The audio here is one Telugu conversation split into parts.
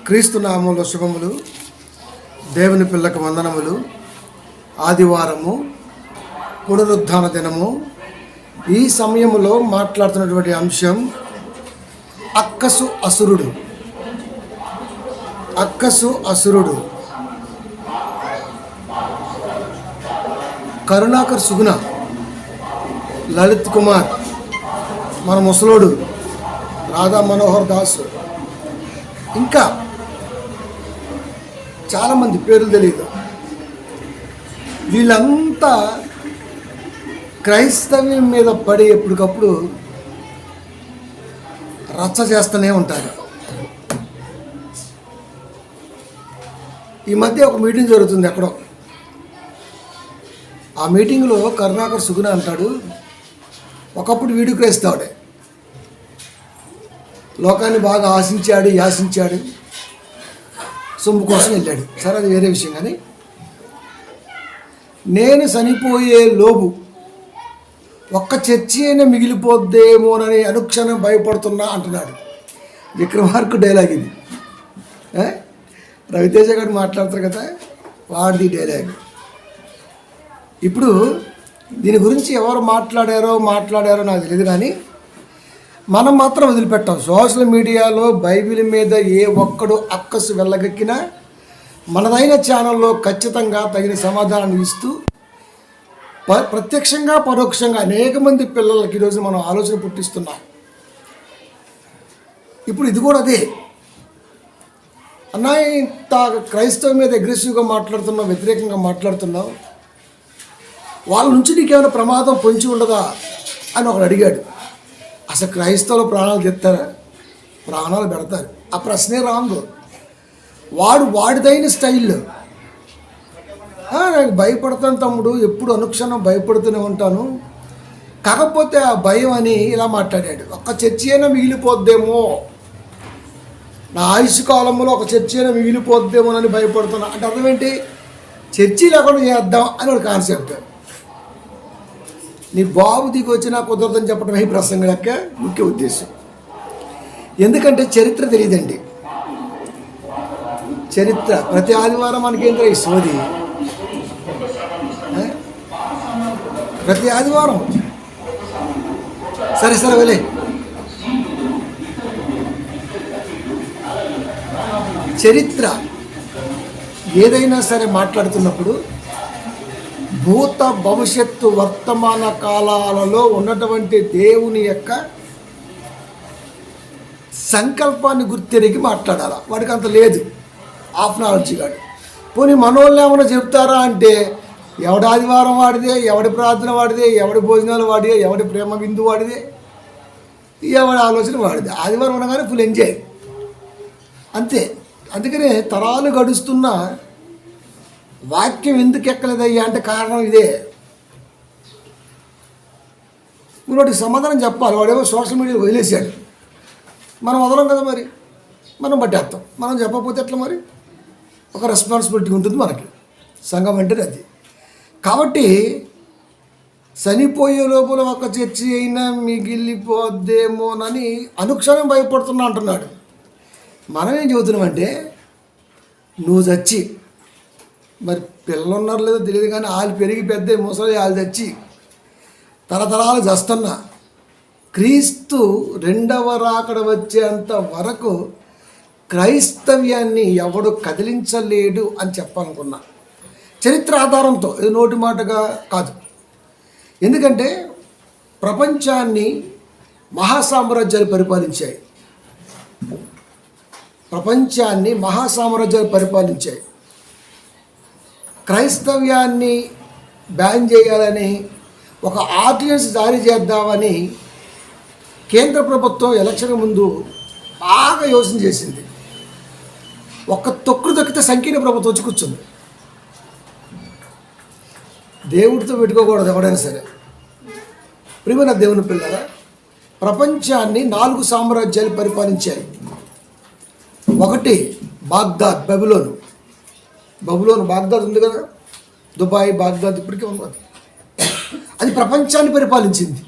క్రీస్తు నామములో శుభములు. దేవుని పిల్లలకు వందనములు. ఆదివారము, పునరుద్ధాన దినము. ఈ సమయంలో మాట్లాడుతున్నటువంటి అంశం అక్కసు అసురుడు. అక్కసు అసురుడు. కరుణాకర్ సుగుణ, లలిత్ కుమార్, మన ముసలోడు రాధా మనోహర్ దాస్, ఇంకా చాలామంది పేర్లు తెలియదు. వీళ్ళంతా క్రైస్తవ్యం మీద పడి ఎప్పటికప్పుడు రచ్చ చేస్తూనే ఉంటారు. ఈ మధ్య ఒక మీటింగ్ జరుగుతుంది ఎక్కడో. ఆ మీటింగ్లో కరుణాకర్ సుగుణ అంటాడు, ఒకప్పుడు వీడు క్రైస్తవుడే, లోకాన్ని బాగా ఆశించాడు, యాశించాడు, సొమ్ము కోసం వెళ్ళాడు. సరే, అది వేరే విషయం. కానీ నేను చనిపోయే లోపు ఒక్క చర్చి అయినా మిగిలిపోద్దేమోనని అనుక్షణం భయపడుతున్నా అంటున్నాడు. విక్రమార్కు డైలాగ్ ఇది. రవితేజ గారు మాట్లాడతారు కదా, వాడిది డైలాగ్. ఇప్పుడు దీని గురించి ఎవరు మాట్లాడారో నాకు తెలియదు, కానీ మనం మాత్రం వదిలిపెట్టాం. సోషల్ మీడియాలో బైబిల్ మీద ఏ ఒక్కడు అక్కసు వెళ్ళగక్కినా మనదైన ఛానల్లో ఖచ్చితంగా తగిన సమాధానాన్ని ఇస్తూ ప్రత్యక్షంగా పరోక్షంగా అనేక మంది పిల్లలకి ఈరోజు మనం ఆలోచన పుట్టిస్తున్నాం. ఇప్పుడు ఇది కూడా అదే. అన్నయ్య, ఇంత క్రైస్తవం మీద అగ్రెసివ్గా మాట్లాడుతున్నావు, వ్యతిరేకంగా మాట్లాడుతున్నావు, వాళ్ళ నుంచి నీకేమైనా ప్రమాదం పొంచి ఉండదా అని ఒకడు అడిగాడు. అసలు క్రైస్తవులు ప్రాణాలు తెస్తారా? ప్రాణాలు పెడతారు. ఆ ప్రశ్నే రాంగు. వాడిదైన స్టైల్లో నాకు భయపడతాను తమ్ముడు, ఎప్పుడు అనుక్షణం భయపడుతూనే ఉంటాను, కాకపోతే ఆ భయం అని ఇలా మాట్లాడాడు. ఒక్క చర్చి అయినా మిగిలిపోద్దేమో, నా ఆయుష్ కాలంలో ఒక చర్చి అయినా మిగిలిపోద్దేమోనని భయపడుతున్నా అంటే అర్థం ఏంటి? చర్చి లేకుండా చేద్దాం అని ఒక కాన్సెప్ట్. నీ బాబు దిగి వచ్చినా కుదరదని చెప్పడం ఈ ప్రసంగం యొక్క ముఖ్య ఉద్దేశం. ఎందుకంటే చరిత్ర తెలియదండి. చరిత్ర ప్రతి ఆదివారం మనకేంద్ర ఈ సోది. ప్రతి ఆదివారం సరే వెళ్ళే. చరిత్ర ఏదైనా సరే మాట్లాడుతున్నప్పుడు భూత భవిష్యత్తు వర్తమాన కాలాలలో ఉన్నటువంటి దేవుని యొక్క సంకల్పాన్ని గుర్తెరిగి మాట్లాడాలి. వాడికి అంత లేదు, ఆఫ్ నాలెడ్జ్ కాదు. పోనీ మనోళ్ళు ఏమైనా చెప్తారా అంటే ఎవడి ఆదివారం వాడిదే, ఎవడి ప్రార్థన వాడిదే, ఎవడి భోజనాలు వాడిదే, ఎవడి ప్రేమ బిందు వాడిదే, ఎవడి ఆలోచన వాడిదే. ఆదివారం అనగానే ఫుల్ ఎంజాయ్ అంతే. అందుకనే తరాలు గడుస్తున్న వాక్యం ఎందుకు ఎక్కలేదయ్యా అంటే కారణం ఇదే. మీరు వాటికి సమాధానం చెప్పాలి. వాడేమో సోషల్ మీడియా వదిలేసాడు, మనం వదలం కదా, మరి మనం పట్టేస్తాం. మనం చెప్పకపోతే ఎట్లా? మరి ఒక రెస్పాన్సిబిలిటీ ఉంటుంది మనకి, సంఘం అంటే అది. కాబట్టి చనిపోయే లోపల ఒక చర్చి అయినా మిగిలిపోద్దేమోనని అనుక్షణం భయపడుతున్నా అంటున్నాడు. మనం ఏం చెబుతున్నామంటే, నువ్వు చచ్చి, మరి పిల్లలు ఉన్నారు లేదో తెలియదు కానీ వాళ్ళు పెరిగి పెద్ద ముసలి వాళ్ళు తెచ్చి తరతరాలు చేస్తున్నా క్రీస్తు రెండవ రాకడ వచ్చేంత వరకు క్రైస్తవ్యాన్ని ఎవడు కదిలించలేడు అని చెప్పాలనుకున్నా. చరిత్ర ఆధారంతో, ఇది నోటి మాటగా కాదు. ఎందుకంటే ప్రపంచాన్ని మహాసామ్రాజ్యాలు పరిపాలించాయి. క్రైస్తవ్యాన్ని బ్యాన్ చేయాలని ఒక ఆర్డినెన్స్ జారీ చేద్దామని కేంద్ర ప్రభుత్వం ఎలక్షన్ ముందు బాగా యోచన చేసింది. ఒక్క తొక్కుడు తొక్కితే సంకీర్ణ ప్రభుత్వం వచ్చి కూర్చుంది. దేవుడితో పెట్టుకోకూడదు ఎవడైనా సరే. ప్రియమైన దేవుని పిల్లరా, ప్రపంచాన్ని 4 సామ్రాజ్యాలు పరిపాలించాయి. ఒకటి బాగ్దాద్, బబులోను బాగ్దాద్ ఉంది కదా, దుబాయ్, బాగ్దాద్ ఇప్పటికే ఉంది. అది ప్రపంచాన్ని పరిపాలించింది.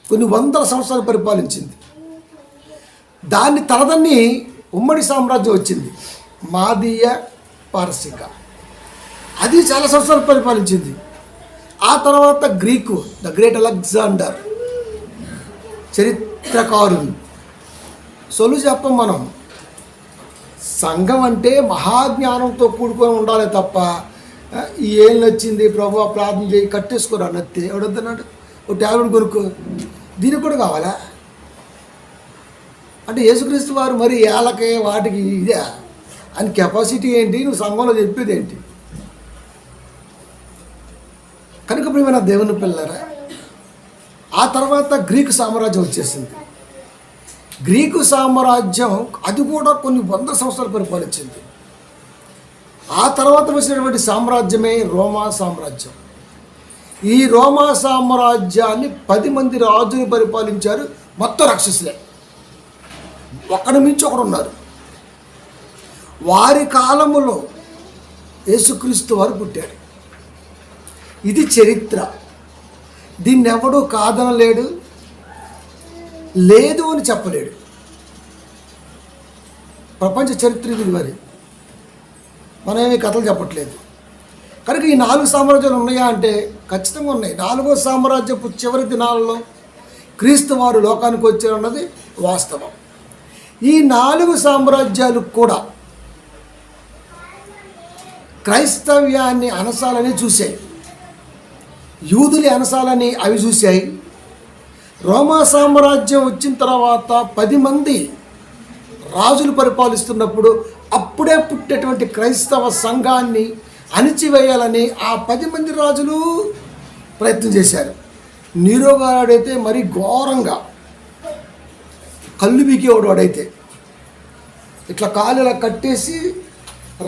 కొన్ని వందల సంవత్సరాలు పరిపాలించింది. దాన్ని తనదన్ని ఉమ్మడి సామ్రాజ్యం వచ్చింది, మాదీయ పారసిక. అది చాలా సంవత్సరాలు పరిపాలించింది. ఆ తర్వాత గ్రీకు, ద గ్రేట్ అలెగ్జాండర్, చరిత్రకారులు. సొలు చెప్పం మనం. సంఘం అంటే మహాజ్ఞానంతో కూడుకొని ఉండాలి తప్ప ఏం నచ్చింది ప్రభు ప్రార్థన చేయి కట్టేసుకోరా నత్తి ఎవడొద్దన్నాడు. ఒక ట్యాబ్లెట్ కొనుక్కో, దీనికి కూడా కావాలా అంటే యేసుక్రీస్తు వారు మరి ఏళ్ళకి వాటికి ఇదే అని కెపాసిటీ ఏంటి, నువ్వు సంఘంలో చెప్పేది ఏంటి? కనుక ప్రియమైన దేవుని పిల్లరా, ఆ తర్వాత గ్రీకు సామ్రాజ్యం వచ్చేసింది. గ్రీకు సామ్రాజ్యం అది కూడా కొన్ని 100 సంవత్సరాలు పరిపాలించింది. ఆ తర్వాత వచ్చినటువంటి సామ్రాజ్యమే రోమా సామ్రాజ్యం. ఈ రోమా సామ్రాజ్యాన్ని 10 మంది రాజులు పరిపాలించారు. మొత్తం రాక్షసులే, ఒకడి మించి ఒకడు ఉన్నారు. వారి కాలములో యేసుక్రీస్తు వారు పుట్టాడు. ఇది చరిత్ర. దీన్ని ఎవడూ కాదనలేడు, లేదు అని చెప్పలేడు. ప్రపంచ చరిత్ర ఇది. మరి మనమేమి కథలు చెప్పట్లేదు. కనుక ఈ 4 సామ్రాజ్యాలు ఉన్నాయా అంటే ఖచ్చితంగా ఉన్నాయి. 4వ సామ్రాజ్యపు చివరి దినాలలో క్రీస్తు వారు లోకానికి వచ్చారన్నది వాస్తవం. ఈ 4 సామ్రాజ్యాలు కూడా క్రైస్తవ్యాన్ని అనసాలని చూశాయి, యూదుని అనసాలని అవి చూశాయి. రోమా సామ్రాజ్యం వచ్చిన తర్వాత 10 మంది రాజులు పరిపాలిస్తున్నప్పుడు అప్పుడే పుట్టేటువంటి క్రైస్తవ సంఘాన్ని అణిచివేయాలని ఆ 10 మంది రాజులు ప్రయత్నం చేశారు. నీరో గాడైతే మరీ ఘోరంగా కళ్ళు బీకేవాడు. వాడైతే ఇట్లా కాలు ఇలా కట్టేసి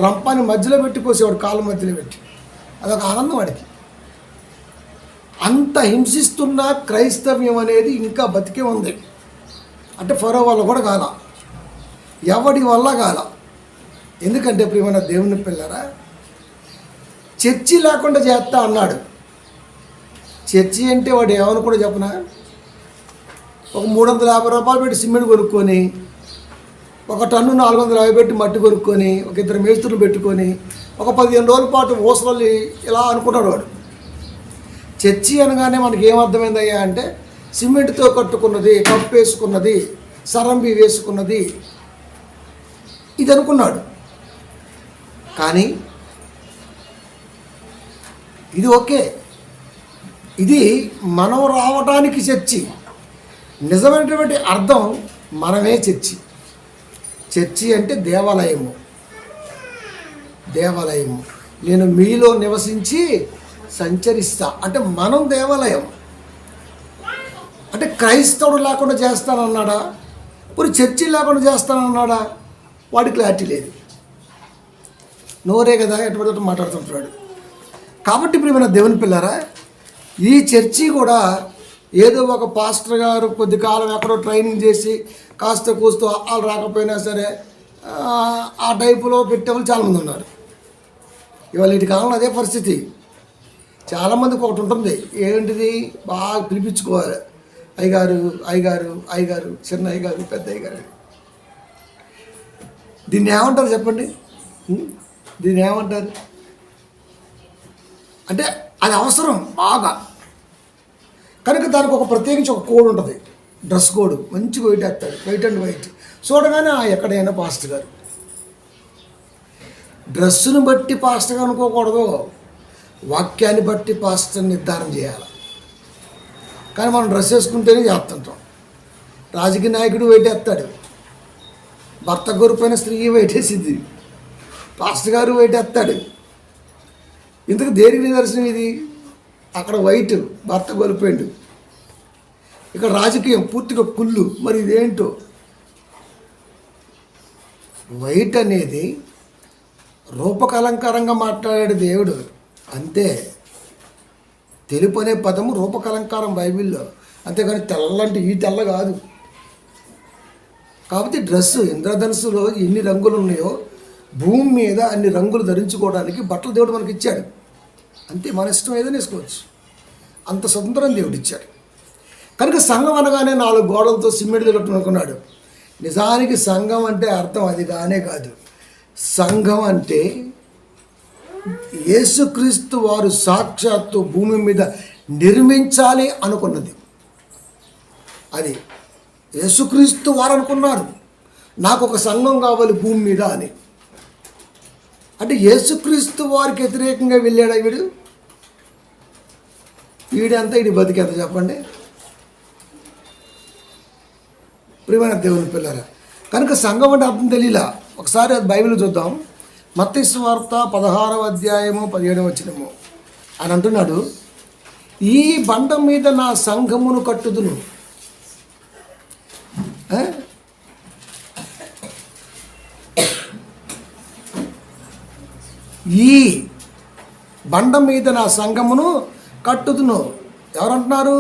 రంపాన్ని మధ్యలో పెట్టి కోసేవాడు, కాళ్ళ మధ్యలో పెట్టి. అదొక ఆనందం వాడికి. అంత హింసిస్తున్న క్రైస్తవ్యం అనేది ఇంకా బతికే ఉంది. అంటే ఫరో వల్ల కూడా కాల, ఎవడి వల్ల కాల. ఎందుకంటే ప్రియమైన దేవుని పిల్లరా, చర్చి లేకుండా చేస్తా అన్నాడు. చర్చి అంటే వాడు ఏమని కూడా చెప్పనా, ఒక 350 రూపాయలు పెట్టి సిమెంట్ కొనుక్కొని, ఒక టన్ను 450 పెట్టి మట్టి కొనుక్కొని, ఒక 2 మేస్త్రులు పెట్టుకొని, ఒక 15 రోజుల పాటు ఊసలు ఇలా అనుకున్నాడు వాడు. చర్చి అనగానే మనకి ఏమర్థమైందయ్యా అంటే సిమెంట్తో కట్టుకున్నది, కప్పు వేసుకున్నది, సరంబి వేసుకున్నది, ఇది అనుకున్నాడు. కానీ ఇది ఓకే, ఇది మనం రావడానికి చర్చి. నిజమైనటువంటి అర్థం మనమే చర్చి. చర్చి అంటే దేవాలయము. దేవాలయము నేను మీలో నివసించి సంచరిస్తా అంటే మనం దేవాలయం. అంటే క్రైస్తవుడు లేకుండా చేస్తానన్నాడా, ఇప్పుడు చర్చి లేకుండా చేస్తానన్నాడా? వాడి క్లారిటీ లేదు, నోరే కదా ఎటువంటి మాట్లాడుతుంటాడు. కాబట్టి ప్రియమైన దేవుని పిల్లరా, ఈ చర్చి కూడా ఏదో ఒక పాస్టర్ గారు కొద్ది కాలం ఎక్కడో ట్రైనింగ్ చేసి కాస్త కూస్తూ వాళ్ళు రాకపోయినా సరే ఆ టైపులో పెట్టేవాళ్ళు చాలామంది ఉన్నారు. ఇవాళ వీటి కాలంలో అదే పరిస్థితి. చాలామందికి ఒకటి ఉంటుంది, ఏంటిది, బాగా పిలిపించుకోవాలి. అయ్యగారు అయ్యగారు అయ్యగారు, చిన్న అయ్యగారు, పెద్ద అయ్యగారు. దీన్ని ఏమంటారు చెప్పండి? దీన్ని ఏమంటారు అంటే అది అవసరం బాగా. కనుక దానికి ఒక ప్రత్యేకించి ఒక కోడ్ ఉంటుంది, డ్రెస్ కోడ్. మంచిగా వైట్ వేస్తాడు, వైట్ అండ్ వైట్. చూడగానే ఎక్కడైనా పాస్టర్ గారు. డ్రెస్సును బట్టి పాస్టర్గా అనుకోకూడదు, వాక్యాన్ని బట్టి పాస్టర్ నిర్ధారణ చేయాలి. కానీ మనం డ్రెస్ వేసుకుంటేనే చేస్తుంటాం. రాజకీయ నాయకుడు వైట్ వేస్తాడు, భర్త గొరిపోయిన స్త్రీ వైట్ వేసింది, పాస్టర్ గారు వైట్ వేస్తాడు. ఇంతకు దేనికి నిదర్శనం ఇది? అక్కడ వైట్, భర్త గొలిపోయాడు. ఇక్కడ రాజకీయం పూర్తిగా కుళ్ళు. మరి ఇదేంటో? వైట్ అనేది రూపకలంకారంగా మాట్లాడాడు దేవుడు, అంతే. తెలుపు అనే పదము రూపకలంకారం బైబిల్లో, అంతేగాని తెల్లంటే ఈ తెల్ల కాదు. కాబట్టి డ్రెస్సు, ఇంద్రధనుసులో ఎన్ని రంగులు ఉన్నాయో భూమి మీద అన్ని రంగులు ధరించుకోవడానికి బట్టలు దేవుడు మనకి ఇచ్చాడు. అంతే, మన ఇష్టం ఏదైనా వేసుకోవచ్చు, అంత స్వతంత్రం దేవుడు ఇచ్చాడు. కనుక సంఘం అనగానే 4 గోడలతో సిమెంట్తో కట్టుకున్నాడు. నిజానికి సంఘం అంటే అర్థం అది కానే కాదు. సంఘం అంటే యేసుక్రీస్తు వారు సాక్షాత్తు భూమి మీద నిర్మించాలి అనుకున్నది. అది యేసుక్రీస్తు వారు అనుకున్నారు, నాకు ఒక సంఘం కావాలి భూమి మీద అని. అంటే యేసుక్రీస్తు వారికి వ్యతిరేకంగా వెళ్ళాడా వీడంతా వీడి బతికేంత చెప్పండి. ప్రియమైన దేవుని పిల్లరా, కనుక సంఘం అంటే అర్థం తెలియలా. ఒకసారి అది బైబిల్ చూద్దాం. మత్తయి సువార్త 16వ అధ్యాయము 17వ వచనము. అని అంటున్నాడు, ఈ బండ మీద నా సంఘమును కట్టుదును. ఈ బండ మీద నా సంఘమును కట్టుదును. ఎవరంటున్నారు?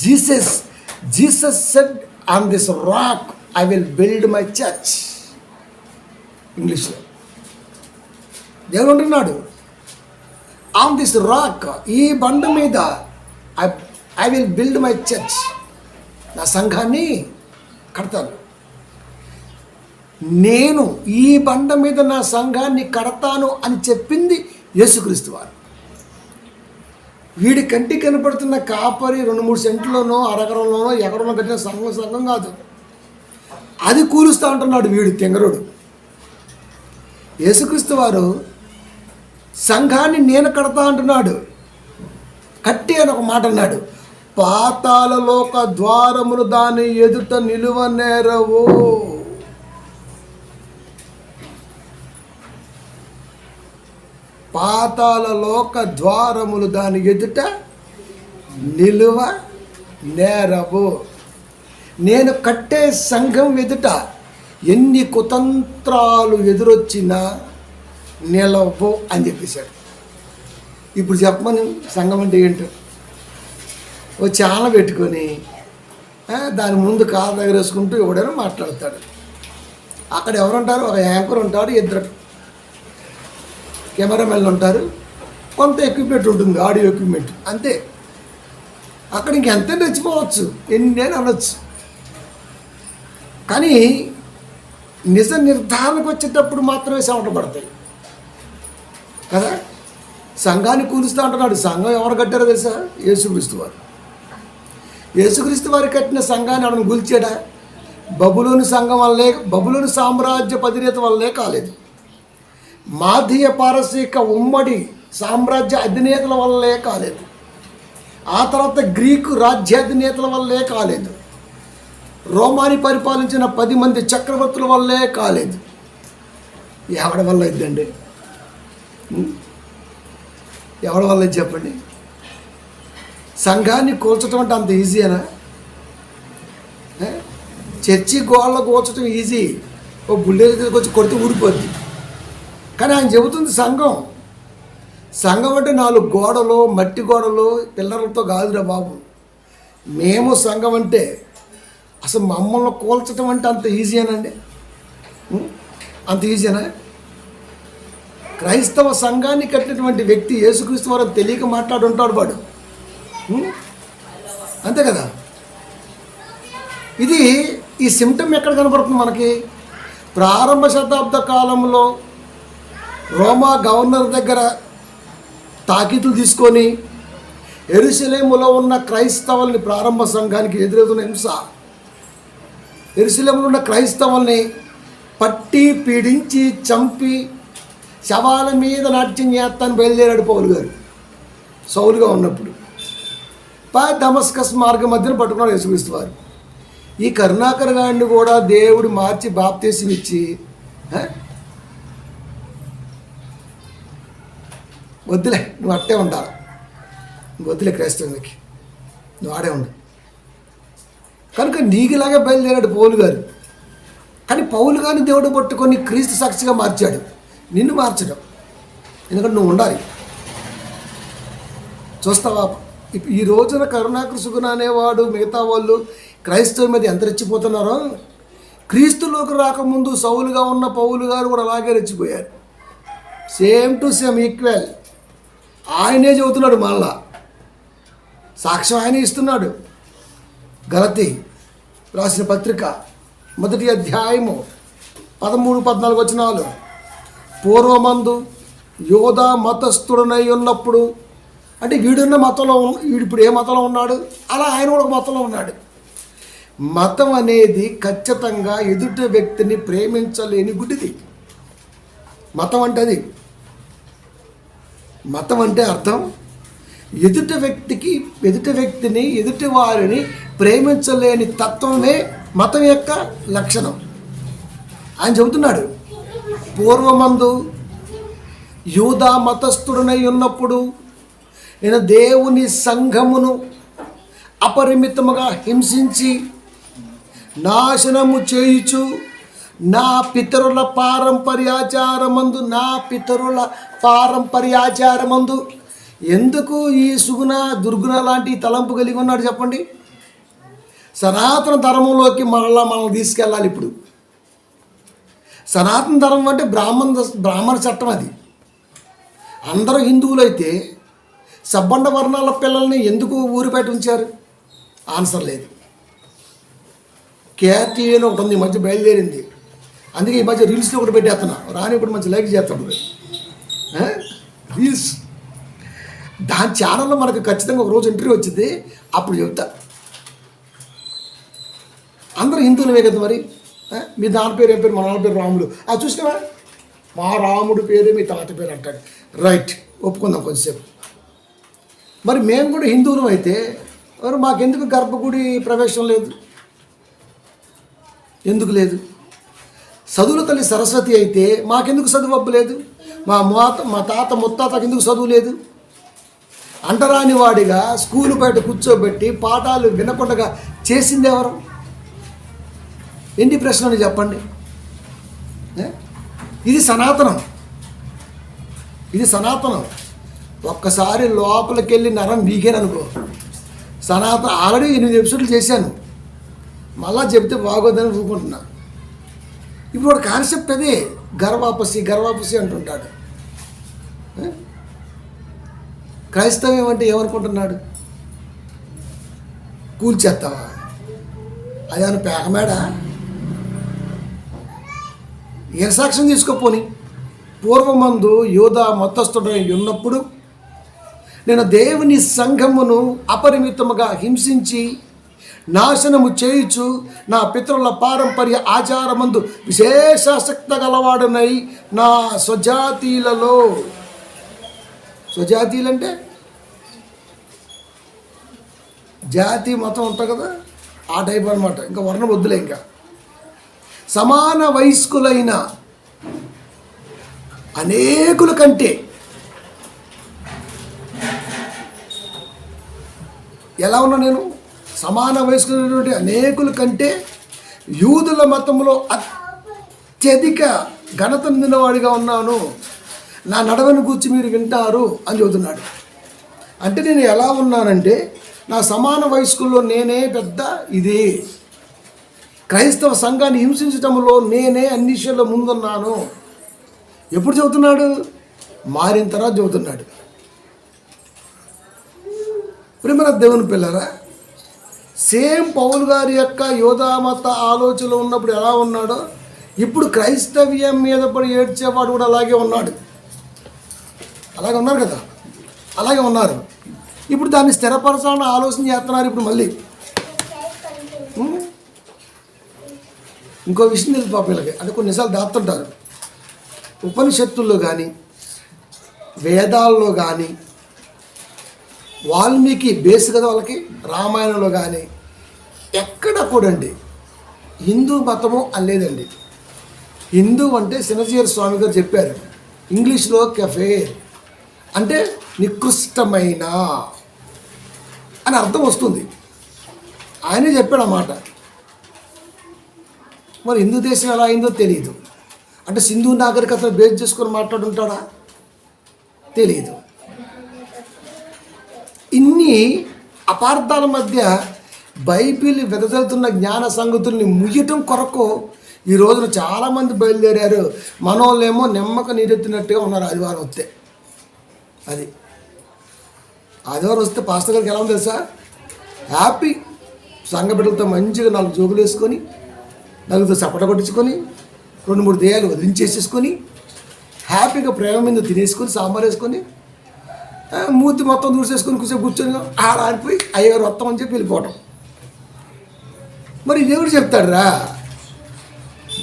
Jesus said, on this rock I will build my church. ఇంగ్లీష్లో దేవుడు అంటున్నాడు, ఆన్ దిస్ రాక్, ఈ బండ మీద I will build my church, నా సంఘాన్ని కడతాను. నేను ఈ బండ మీద నా సంఘాన్ని కడతాను అని చెప్పింది యేసుక్రీస్తు వారు. వీడి కంటికి కనపడుతున్న కాపరి 2-3 సెంట్లోనో అరగరంలోనో ఎకరంలో కట్టిన సంఘం కాదు, అది కూలుస్తూ అంటున్నాడు వీడు తెంగరుడు. యేసుక్రీస్తు వారు సంఘాన్ని నేను కడతా అంటున్నాడు. కట్టి అని ఒక మాట అన్నాడు, పాతాళలోక ద్వారములు దాని ఎదుట నిలువనేరవు. పాతాళలోక ద్వారములు దాని ఎదుట నిలువ నేరవు. నేను కట్టే సంఘం ఎదుట ఎన్ని కుతంత్రాలు ఎదురొచ్చినా నిలవు అని చెప్పేశాడు. ఇప్పుడు చెప్పమని సంఘం అంటే ఏంటో ఓ ఛానల్ పెట్టుకొని దాని ముందు కాళ్ళ దగ్గర వేసుకుంటూ ఎవడైనా మాట్లాడతాడు. అక్కడ ఎవరుంటారు? ఒక యాంకర్ ఉంటాడు, 2 కెమెరామెన్లు ఉంటారు, కొంత ఎక్విప్మెంట్ ఉంటుంది, ఆడియో ఎక్విప్మెంట్, అంతే. అక్కడ ఇంకెంత రెచ్చిపోవచ్చు, ఎన్ని అనొచ్చు. కానీ నిజ నిర్ధారణకు వచ్చేటప్పుడు మాత్రమే చెమట పడతాయి కదా. సంఘాన్ని కూలుస్తూ అంటున్నాడు. సంఘం ఎవరు కట్టారో తెలుసా? యేసుక్రీస్తు వారు. యేసుక్రీస్తు వారు కట్టిన సంఘాన్ని ఆమెను కూల్చాడా? బబులోని సంఘం వల్లే, బబులోని సామ్రాజ్య అధినేత వల్లే కాలేదు. మాదీయ పారసీక ఉమ్మడి సామ్రాజ్య అధినేతల వల్లే కాలేదు. ఆ తర్వాత గ్రీకు రాజ్యాధినేతల వల్లే కాలేదు. రోమాని పరిపాలించిన 10 మంది చక్రవర్తుల వల్లే కాలేదు. ఎవడి వల్ల ఇద్దండి? ఎవడి వల్ల చెప్పండి? సంఘాన్ని కూల్చడం అంటే అంత ఈజీనా? చర్చి గోళ్ళ కూల్చడం ఈజీ, ఓ బుల్డేజ్ తీసుకొచ్చి కొడితే ఊడిపోద్ది. కానీ ఆయన చెబుతుంది సంఘం అంటే 4 గోడలు, మట్టి గోడలు, పిల్లలతో కాదురా బాబు. మేము సంఘం అంటే అసలు మమ్మల్ని కూల్చడం అంటే అంత ఈజీయేనండి? అంత ఈజీనా? క్రైస్తవ సంఘాన్ని కట్టినటువంటి వ్యక్తి యేసుక్రీస్తు వారు తెలియక మాట్లాడుంటాడు వాడు, అంతే కదా. ఇది ఈ సిమ్టమ్ ఎక్కడ కనపడుతుంది మనకి? ప్రారంభ శతాబ్ద కాలంలో రోమా గవర్నర్ దగ్గర తాకీతులు తీసుకొని యెరూషలేములో ఉన్న క్రైస్తవుల్ని, ప్రారంభ సంఘానికి ఎదురవుతున్న హింస, యెరూషలేములో ఉన్న క్రైస్తవుల్ని పట్టి పీడించి చంపి శవాల మీద నాట్యం చేస్తాను బయలుదేరాడు పౌలు గారు సౌలుగా ఉన్నప్పుడు. దమస్కస్ మార్గం మధ్యన పట్టుకున్నాడు యేసుక్రీస్తు వారు. ఈ కరుణాకర్ గారిని కూడా దేవుడు మార్చి బాప్తీసం ఇచ్చి, వద్దులే నువ్వు అట్టే ఉండాలి, నువ్వు వద్దులే క్రైస్తవునికి, నువ్వు ఆడే ఉండు. కనుక నీకులాగే బయలుదేరాడు పౌలు గారు. కానీ పౌలు గారిని దేవుడు పట్టుకొని క్రీస్తు సాక్షిగా మార్చాడు, నిన్ను మార్చడం. ఎందుకంటే నువ్వు ఉండాలి. చూస్తావా ఈ రోజున కరుణాకర్ సుగుణ అనేవాడు, మిగతా వాళ్ళు క్రైస్తవ మీద ఎంత రెచ్చిపోతున్నారో, క్రీస్తులోకి రాకముందు సౌలుగా ఉన్న పౌలు గారు కూడా అలాగే రెచ్చిపోయారు. Same to same, equal. ఆయనే చెబుతున్నాడు, మళ్ళా సాక్ష్యం ఆయన ఇస్తున్నాడు. గలతీ రాసిన పత్రిక మొదటి అధ్యాయము 13-14 వచనాలు. పూర్వమందు యోధా మతస్థుడనై ఉన్నప్పుడు, అంటే వీడున్న మతంలో వీడు ఇప్పుడు ఏ మతంలో ఉన్నాడు, అలా ఆయన కూడా ఒక మతంలో ఉన్నాడు. మతం అనేది ఖచ్చితంగా ఎదుటి వ్యక్తిని ప్రేమించలేని గుడ్డిది. మతం అంటే అది. మతం అంటే అర్థం ఎదుటి వ్యక్తిని ఎదుటి వారిని ప్రేమించలేని తత్వమే మతం యొక్క లక్షణం. ఆయన చెబుతున్నాడు, పూర్వమందు యూదా మతస్థుడనై ఉన్నప్పుడు నేను దేవుని సంఘమును అపరిమితముగా హింసించి నాశనము చేయుచు నా పితరుల పారంపర్యాచారమందు ఎందుకు ఈ సుగుణ దుర్గుణ లాంటి తలంపు కలిగి ఉన్నాడు చెప్పండి. సనాతన ధర్మంలోకి మనం తీసుకెళ్ళాలి. ఇప్పుడు సనాతన ధర్మం అంటే బ్రాహ్మణ చట్టం. అది అందరూ హిందువులు అయితే సబ్బండ వర్ణాల పిల్లల్ని ఎందుకు ఊరి బయట ఉంచారు? ఆన్సర్ లేదు. కేఆర్టీ అని ఒకటి ఉంది, ఈ మధ్య బయలుదేరింది. అందుకే ఈ మధ్య రీల్స్లో ఒకటి పెట్టేస్తున్నా, రాని ఇప్పుడు మంచి లైక్ చేస్తాడు రీల్స్. దాని ఛానల్లో మనకు ఖచ్చితంగా ఒక రోజు ఇంటర్వ్యూ వచ్చింది, అప్పుడు చెప్తా. అందరూ హిందువులమే కదా మరి. మీ దాని పేరు ఏం పేరు? మా నాన్న పేరు రాముడు. అది చూసినావా, మా రాముడు పేరే మీ తాత పేరు అంటాడు. రైట్, ఒప్పుకుందాం కొంచెంసేపు. మరి మేము కూడా హిందువులం అయితే మరి మాకెందుకు గర్భగుడి ప్రవేశం లేదు? ఎందుకు లేదు? చదువుల తల్లి సరస్వతి అయితే మాకెందుకు చదువు అబ్బు లేదు? మా తాత ముత్తాతకి ఎందుకు చదువు లేదు? అంటరాని వాడిగా స్కూలు బయట కూర్చోబెట్టి పాఠాలు వినకుండా చేసింది ఎవరు? ఎన్ని ప్రశ్నలు చెప్పండి. ఇది సనాతనం. ఒక్కసారి లోపలికి వెళ్ళి నరం వీగాననుకో, సనాతన ఆల్రెడీ 8 ఎపిసోడ్లు చేశాను, మళ్ళా చెప్తే బాగోదని ఊరుకుంటున్నా. ఇప్పుడు వాడు కాన్సెప్ట్ అదే, గర్వాపసి అంటుంటాడు. క్రైస్తవం అంటే ఏమనుకుంటున్నాడు? కూల్చేస్తావా? అదేమన్నా పేకమేడా? ఏ సాక్ష్యం తీసుకోపోని. పూర్వమందు యూదా మతస్థుడై ఉన్నప్పుడు నేను దేవుని సంఘమును అపరిమితముగా హింసించి నాశనము చేయుచు నా పితరుల పారంపర్య ఆచారమందు విశేషాసక్త గలవాడనై నా స్వజాతీయులలో, స్వజాతీయులంటే జాతి మతం ఉంటుంది కదా, ఆ టైప్ అనమాట. ఇంకా వర్ణం వద్దులే. ఇంకా సమాన వయస్కులైన అనేకుల కంటే, ఎలా ఉన్నా నేను సమాన వయస్కులైనటువంటి అనేకుల కంటే యూదుల మతంలో అత్యధిక ఘనత నిందినవాడిగా ఉన్నాను, నా నడవని గూర్చి మీరు వింటారు అని చెబుతున్నాడు. అంటే నేను ఎలా ఉన్నానంటే నా సమాన వయస్కుల్లో నేనే పెద్ద ఇది. క్రైస్తవ సంఘాన్ని హింసించడంలో నేనే అన్ని విషయాల్లో ముందున్నాను. ఎప్పుడు చెబుతున్నాడు? మారిన తర్వాత చెబుతున్నాడు. ప్రేమల దేవుని పిల్లరా, సేమ్ పౌలు గారి యొక్క యోధామత ఆలోచనలు ఉన్నప్పుడు ఎలా ఉన్నాడో ఇప్పుడు క్రైస్తవ్యం మీద పడి ఏడ్చేవాడు కూడా అలాగే ఉన్నాడు. అలాగే ఉన్నారు కదా, అలాగే ఉన్నారు. ఇప్పుడు దాన్ని స్థిరపరచాలని ఆలోచన చేస్తున్నారు. ఇప్పుడు మళ్ళీ ఇంకో విషయం తెలుసు పాప వీళ్ళకి, అంటే కొన్ని నిజాలు దాస్తుంటారు. ఉపనిషత్తుల్లో కానీ వేదాల్లో కానీ వాల్మీకి బేస్ కదా వాళ్ళకి, రామాయణంలో కానీ ఎక్కడ కూడండి హిందూ మతము అనలేదండి. హిందూ అంటే సినజీయర్ స్వామి గారు చెప్పారు, ఇంగ్లీష్లో కెఫేర్ అంటే నికృష్టమైన అని అర్థం వస్తుంది. ఆయనే చెప్పాడు అన్నమాట. మరి హిందూ దేశం ఎలా అయిందో తెలియదు. అంటే సింధు నాగరికతను బేస్ చేసుకొని మాట్లాడుంటాడా? తెలియదు. ఇన్ని అపార్థాల మధ్య బైబిల్ వెదజల్లుతున్న జ్ఞాన సంగతుల్ని ముయ్యటం కొరకు ఈ రోజున చాలామంది బయలుదేరారు. మనోళ్ళేమో నిమ్మక నీరెత్తినట్టుగా ఉన్నారు. ఆదివారం వస్తే అది ఆదివారం వస్తే పాస్టర్ గారికి ఎలా ఉంది తెలుసా? హ్యాపీ. సంఘ బిడ్డలతో మంచిగా 4 జోకులు వేసుకొని నలుగురితో చప్పట కొట్టించుకొని 2-3 దేయాలు వదిలించేసేసుకొని హ్యాపీగా ప్రేమ మీద తినేసుకొని సాంబార్ వేసుకొని మూతి మొత్తం దూసేసుకొని కూర్చొని ఆడిపోయి అయ్యగారు వస్తాం అని చెప్పి వెళ్ళిపోవటం. మరి దేవుడు చెప్తాడు రా,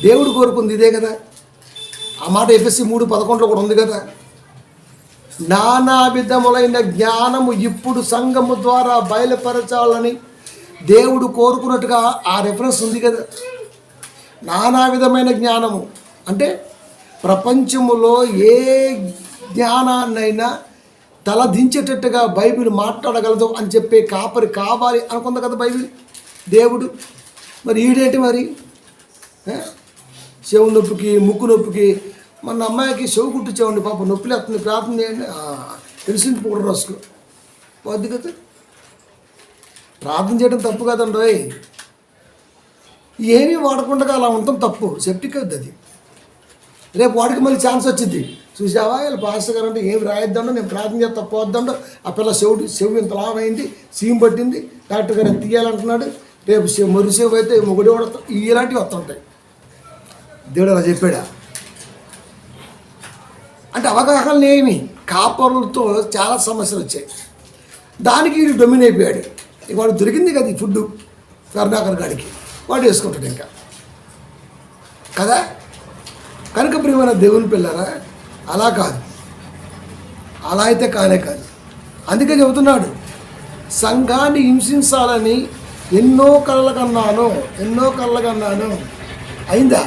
దేవుడు కోరుకుంది ఇదే కదా. ఆ మాట ఎఫ్ఎస్సి 3:11 కూడా ఉంది కదా. నానా విధములైన జ్ఞానము ఇప్పుడు సంఘము ద్వారా బయలుపరచాలని దేవుడు కోరుకున్నట్టుగా ఆ రెఫరెన్స్ ఉంది కదా. నానా విధమైన జ్ఞానము అంటే ప్రపంచములో ఏ జ్ఞానాన్నైనా తలదించేటట్టుగా బైబిల్ మాట్లాడగలదు అని చెప్పే కాపరి కావాలి అనుకుంది కదా బైబిల్ దేవుడు. మరి ఈడేంటి మరి చెవు నొప్పికి ముక్కు నొప్పికి మన అమ్మాయికి చెవు కుట్టించామండి పాప నొప్పిలు వస్తుంది ప్రార్థన చేయండి తెలిసింది పౌడర్ రాసుకో వద్దు కదా. ప్రార్థన చేయడం తప్పు కదండి. ఏమీ వాడకుండా అలా ఉండటం తప్పు, సెప్టిక్ అవుతుంది అది. రేపు వాడికి మళ్ళీ ఛాన్స్ వచ్చింది, చూసావా వీళ్ళు పాస్టర్ గారు అంటే ఏమి రాయొద్దండో నేను ప్రార్థన చేస్తా పోద్దండో ఆ పిల్ల చెవు ఇంత లాభమైంది సీమ్ పట్టింది డాక్టర్ గారు తీయాలంటున్నాడు రేపు మరు సేవ అయితే మొగుడి వాడతాం ఇలాంటివి వస్తుంటాయి. దేవుడు అలా చెప్పాడా అంటే అవగాహన లేని కాపరులతో చాలా సమస్యలు వచ్చాయి. దానికి వీడు డొమిన్ అయిపోయాడు. వాడు దొరికింది కదా ఈ ఫుడ్ కరుణాకర్ గాడికి, వాడు వేసుకుంటాడు ఇంకా కదా. కనుక ప్రియమైన దేవుని పిల్లరా అలా కాదు, అలా అయితే కానే కాదు. అందుకే చెబుతున్నాడు సంఘాన్ని హింసించాలని ఎన్నో కళ్ళ కన్నాను అయిందా.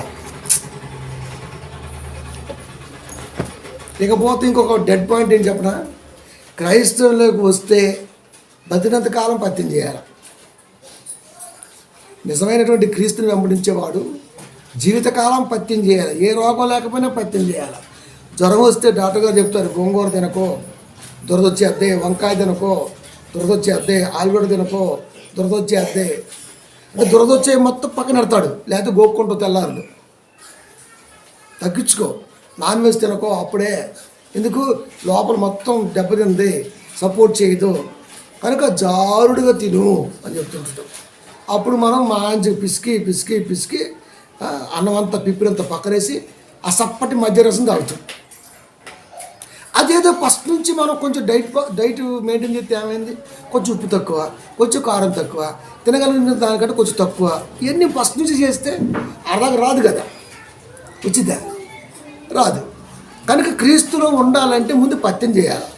ఇకపోతే ఇంకొక డెడ్ పాయింట్ ఏం చెప్పనా, క్రైస్తవులకు వస్తే బతినంత కాలం పత్యం చేయాలి. నిజమైనటువంటి క్రీస్తుని వెంబడించేవాడు జీవితకాలం పత్యం చేయాలి. ఏ రోగం లేకపోయినా పత్యం చేయాలి. జ్వరం వస్తే డాక్టర్ గారు చెప్తారు గోంగూర తినకో దురదొచ్చేద్దే, వంకాయ తినకో దురదొచ్చేద్దే, ఆలుగడ్డ తినకో దురదొచ్చేద్దే అంటే దురదొచ్చే మొత్తం పక్కన పెడతాడు, లేకపోతే గోక్కుంటూ తెల్లారులు తగ్గించుకో. నాన్ వెజ్ తినకో అప్పుడే, ఎందుకు లోపల మొత్తం దెబ్బతింది సపోర్ట్ చేయదు కనుక జారుడుగా తిను అని చెప్తుంటాడు. అప్పుడు మనం మంచి పిసికి అన్నమంతా పిప్పిరంతా పక్కనేసి ఆ సప్పటి మధ్య రసం తాగుతాం. అదేదో ఫస్ట్ నుంచి మనం కొంచెం డైట్ మెయింటైన్ చేస్తే ఏమైంది, కొంచెం ఉప్పు తక్కువ, కొంచెం కారం తక్కువ, తినగలిగిన దానికంటే కొంచెం తక్కువ, ఇవన్నీ ఫస్ట్ నుంచి చేస్తే అర్థం రాదు కదా, వచ్చిద్దా రాదు. కనుక క్రీస్తులో ఉండాలంటే ముందు పత్యం చేయాలి.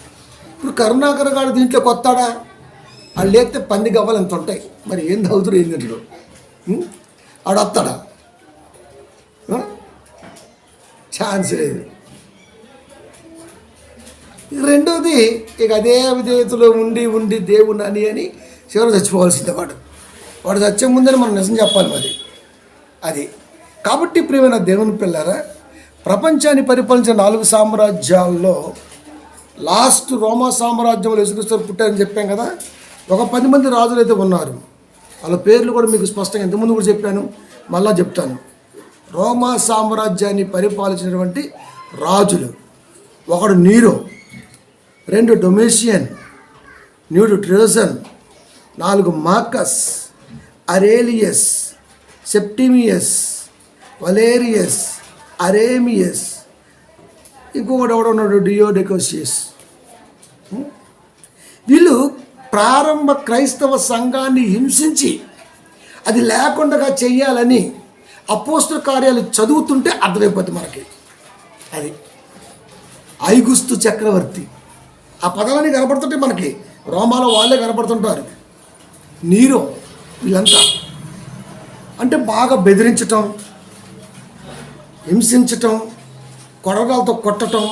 ఇప్పుడు కరుణాకర్ గారు దీంట్లోకి వస్తాడా, వాళ్ళు లేకపోతే పంది గవ్వలు ఎంత ఉంటాయి, మరి ఏం తాగుతారు ఏం తింటారు, ఆడు వస్తాడా, ఛాన్స్ లేదు. రెండోది ఇక అదే విధేయతలో ఉండి దేవుడు అని చివరి చచ్చిపోవాల్సిందే. వాడు చచ్చే ముందని మనం నిజం చెప్పాలి మరి అది. కాబట్టి ప్రియమైన దేవుని పిల్లరా, ప్రపంచాన్ని పరిపాలించిన 4 సామ్రాజ్యాల్లో లాస్ట్ రోమా సామ్రాజ్యంలో యేసుక్రీస్తు పుట్టారని చెప్పాం కదా. ఒక 10 మంది రాజులు అయితే ఉన్నారు. వాళ్ళ పేర్లు కూడా మీకు స్పష్టంగా ఇంతకుముందు కూడా చెప్పాను, మళ్ళా చెప్తాను. రోమా సామ్రాజ్యాన్ని పరిపాలించినటువంటి రాజులు, ఒకడు Nero, 2 Domitian, 3 Trajan, 4 Marcus, Aurelius, Septimius, Valerius, అరేమియస్, ఇంకొకటి ఎవడున్నాడు డియోడెకోసియస్. వీళ్ళు ప్రారంభ క్రైస్తవ సంఘాన్ని హింసించి అది లేకుండా చెయ్యాలని అపోస్తల కార్యాలు చదువుతుంటే అర్థమైపోతుంది మనకి. అది ఐగుస్తు చక్రవర్తి, ఆ పదాలన్నీ కనపడుతుంటే మనకి రోమాలో వాళ్ళే కనపడుతుంటారు. నీరో, వీళ్ళంతా అంటే బాగా బెదిరించటం, హింసించటం, కొడవలతో కొట్టడం,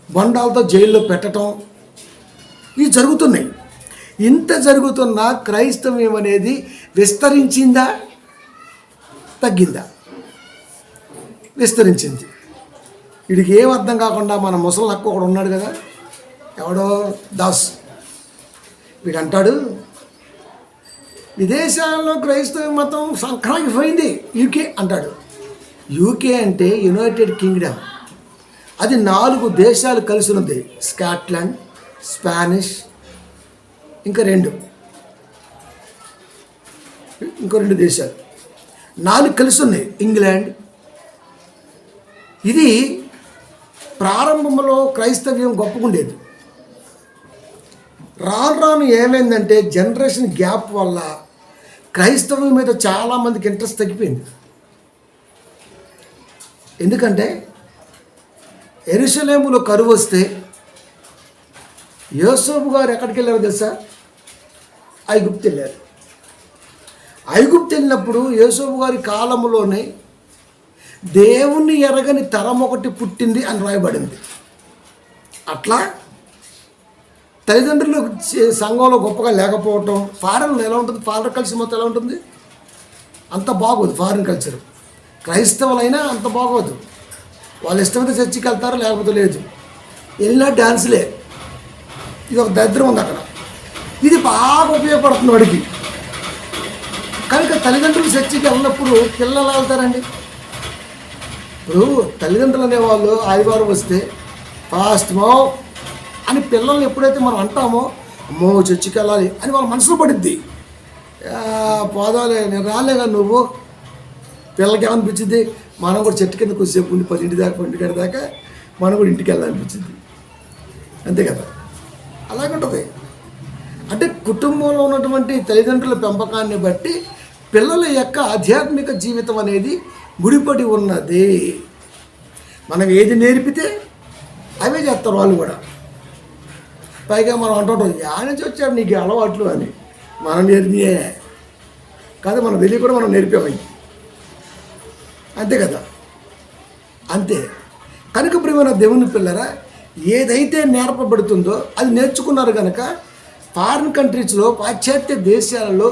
బండాలతో జైల్లో పెట్టడం, ఇవి జరుగుతున్నాయి. ఇంత జరుగుతున్న క్రైస్తవ్యం అనేది విస్తరించిందా తగ్గిందా? విస్తరించింది. వీడికి ఏం అర్థం కాకుండా మన ముసలి నక్క ఒకడు ఉన్నాడు కదా, ఎవడో దాస్, వీడు అంటాడు విదేశాల్లో క్రైస్తవ మతం సంక్రాంతి పోయింది యూకే అంటాడు. యూకే అంటే యునైటెడ్ కింగ్డమ్. అది 4 దేశాలు కలిసి ఉంది, స్కాట్లాండ్, స్పానిష్, ఇంకో 2 దేశాలు. 4 కలిసి ఉన్నాయి. ఇంగ్లాండ్. ఇది ప్రారంభంలో క్రైస్తవ్యం గొప్పగుండేది. రాను రాను ఏమైందంటే జనరేషన్ గ్యాప్ వల్ల క్రైస్తవం మీద చాలామందికి ఇంట్రెస్ట్ తగ్గిపోయింది. ఎందుకంటే యెరూషలేములో కరువు వస్తే యోసేపు గారు ఎక్కడికి వెళ్ళారో తెలుసా? ఐగుప్తు వెళ్ళారు. ఐగుప్తు వెళ్ళినప్పుడు యోసేపు గారి కాలంలోనే దేవుణ్ణి ఎరగని తరం ఒకటి పుట్టింది అని రాయబడింది. అట్లా తల్లిదండ్రులు సంఘంలో గొప్పగా లేకపోవటం. ఫారెన్లో ఎలా ఉంటుంది? ఫారెన్ కల్చర్ మొత్తం ఎలా ఉంటుంది? అంత బాగోదు ఫారెన్ కల్చర్. క్రైస్తవులైనా అంత బాగోదు. వాళ్ళు ఇష్టమైతే చర్చికి వెళ్తారు, లేకపోతే లేదు. వెళ్ళినా డ్యాన్సులే. ఇది ఒక దరిద్రం ఉంది అక్కడ. ఇది బాగా ఉపయోగపడుతుంది వాడికి. కనుక తల్లిదండ్రులు చర్చికి వెళ్ళినప్పుడు పిల్లలు వెళ్తారండి. ఇప్పుడు తల్లిదండ్రులు అనేవాళ్ళు ఆదివారం వస్తే ఫాస్ట్ మో అని పిల్లల్ని ఎప్పుడైతే మనం అంటామో అమ్మో చర్చికి వెళ్ళాలి అని వాళ్ళ మనసులో పడుద్ది. పోదాలే, నేను రాలేగా, నువ్వు పిల్లలకి ఏమనిపించింది? మనం కూడా చెట్టు కింద కొద్దిసేపు ఉండి 10 దాకా 12 దాకా మనం కూడా ఇంటికి వెళ్ళాలనిపించింది. అంతే కదా, అలాగే ఉంటుంది. అంటే కుటుంబంలో ఉన్నటువంటి తల్లిదండ్రుల పెంపకాన్ని బట్టి పిల్లల యొక్క ఆధ్యాత్మిక జీవితం అనేది ముడిపడి ఉన్నది. మనం ఏది నేర్పితే అవే చేస్తారు వాళ్ళు కూడా. పైగా మనం అంటుంటాం, యాడ నుంచి వచ్చాడు నీకు అలవాట్లు అని. మనం నేర్పియే కాదు, మనం వెళ్ళి కూడా మనం నేర్పేవాయి. అంతే కదా, అంతే. కనుక ప్రియమైన దేవుని పిల్లరా, ఏదైతే నేర్పబడుతుందో అది నేర్చుకున్నారు కనుక ఫారిన్ కంట్రీస్లో, పాశ్చాత్య దేశాలలో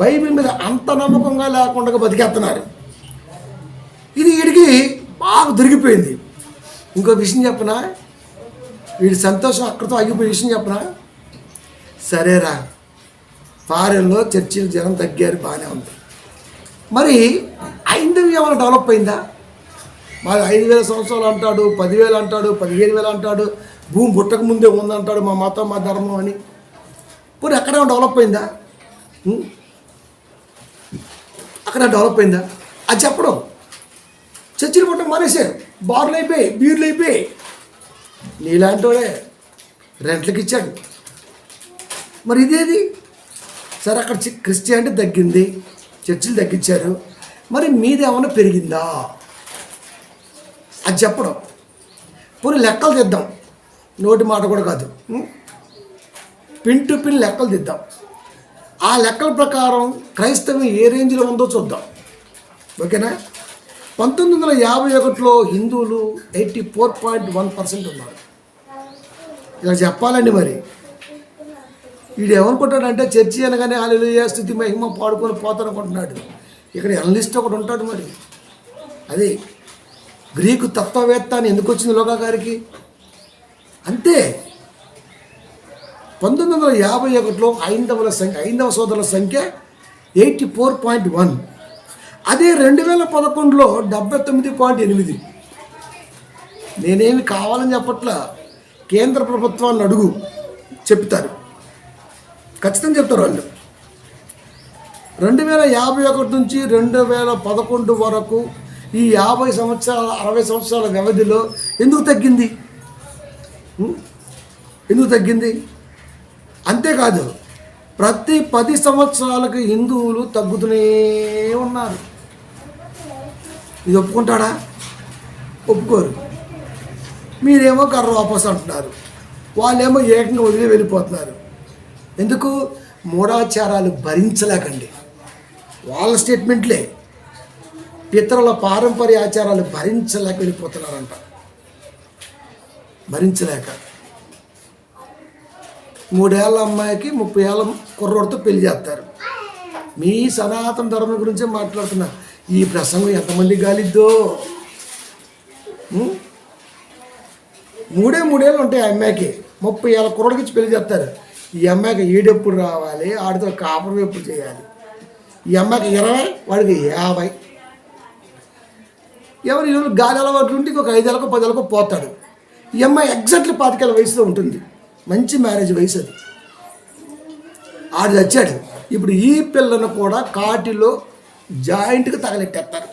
బైబిల్ మీద అంత నమ్మకంగా లేకుండా బతికేస్తున్నారు. ఇది వీడికి బాగా దొరికిపోయింది. ఇంకో విషయం చెప్పనా, వీడి సంతోషం అక్కడితో ఆగిపోయే విషయం చెప్పనా? సరేరా, ఫారెన్లో చర్చిలు జనం తగ్గారు, బాగానే ఉంది. మరి ఐందవి ఏమైనా డెవలప్ అయిందా? మరి 5,000 సంవత్సరాలు అంటాడు, 10,000 అంటాడు, 15,000 అంటాడు, భూమి పుట్టక ముందే ఉందంటాడు, మా మతం మా ధర్మం అని. పోనీ అక్కడేమో డెవలప్ అయిందా? అక్కడ డెవలప్ అయిందా? అది చెప్పడం. చర్చిలు పుట్టక మానేశారు, బార్లు అయిపోయి, బీర్లు అయిపోయి. నీలాంటి వాడే రెంట్లకి ఇచ్చాడు. మరి ఇదేది? సరే, అక్కడ క్రిస్టియానిటీ తగ్గింది, చర్చిలు తగ్గించారు, మరి మీది ఏమైనా పెరిగిందా? అది చెప్పడం. పోనీ లెక్కలు తెద్దాం, నోటి మాట కూడా కాదు, పిన్ టు పిన్ లెక్కలు తెద్దాం. ఆ లెక్కల ప్రకారం క్రైస్తవం ఏ రేంజ్లో ఉందో చూద్దాం. ఓకేనా? 1951లో హిందువులు 84.1% ఉన్నారు. ఇలా చెప్పాలండి. మరి వీడు ఏమనుకుంటాడంటే చర్చి అనగానే హల్లెలూయా స్తుతి మహిమ పాడుకొని పోతానుకుంటున్నాడు. ఇక్కడ ఎనలిస్ట్ ఒకటి ఉంటాడు. మరి అది గ్రీకు తత్వవేత్త అని ఎందుకు వచ్చింది లోకా గారికి? అంతే. 1951లో హైందవ సోదరుల సంఖ్య 84.1. అదే 2011లో 79.8. నేనేమి కావాలని చెప్పట్లా, కేంద్ర ప్రభుత్వాన్ని అడుగు, చెప్తారు, ఖచ్చితంగా చెప్తారు వాళ్ళు. 2051 నుంచి 2011 వరకు ఈ 50 సంవత్సరాల 60 సంవత్సరాల వ్యవధిలో ఎందుకు తగ్గింది? ఎందుకు తగ్గింది? అంతేకాదు, ప్రతి 10 సంవత్సరాలకు హిందువులు తగ్గుతూనే ఉన్నారు. ఇది ఒప్పుకుంటాడా? ఒప్పుకోరు. మీరేమో కర్ర వాపస్ అంటున్నారు, వాళ్ళేమో ఏకంగా వదిలి వెళ్ళిపోతున్నారు. ఎందుకు? మూఢాచారాలు భరించలేకండి. వాళ్ళ స్టేట్మెంట్లే, పితరుల పారంపర్య ఆచారాలు భరించలేక వెళ్ళిపోతున్నారంట. భరించలేక 3 ఏళ్ళ అమ్మాయికి 30 ఏళ్ళ కుర్రోడితో పెళ్లి చేస్తారు. మీ సనాతన ధర్మం గురించే మాట్లాడుతున్నా. ఈ ప్రసంగం ఎంతమంది గాలిద్దో. 3 ఏళ్ళు ఉంటాయి ఆ అమ్మాయికి, 30 ఏళ్ళ కుర్రోడికి ఇచ్చి పెళ్లి చేస్తారు. ఈ అమ్మాయికి ఈడెప్పుడు రావాలి, ఆడితో కాపురం ఎప్పుడు చేయాలి? ఈ అమ్మాయికి 20, వాడికి 50. ఎవరు ఈరోజు గాలి అలవాట్లు ఉంటే ఇంకొక 5 ఏళ్ళకో 10 ఏళ్ళకో పోతాడు. ఈ అమ్మాయి ఎగ్జాక్ట్లీ 25 ఏళ్ళ వయసులో ఉంటుంది. మంచి మ్యారేజ్ వయసు అది. ఆడు చచ్చాడు. ఇప్పుడు ఈ పిల్లను కూడా కాటిలో జాయింట్గా తగలెట్టేస్తారు.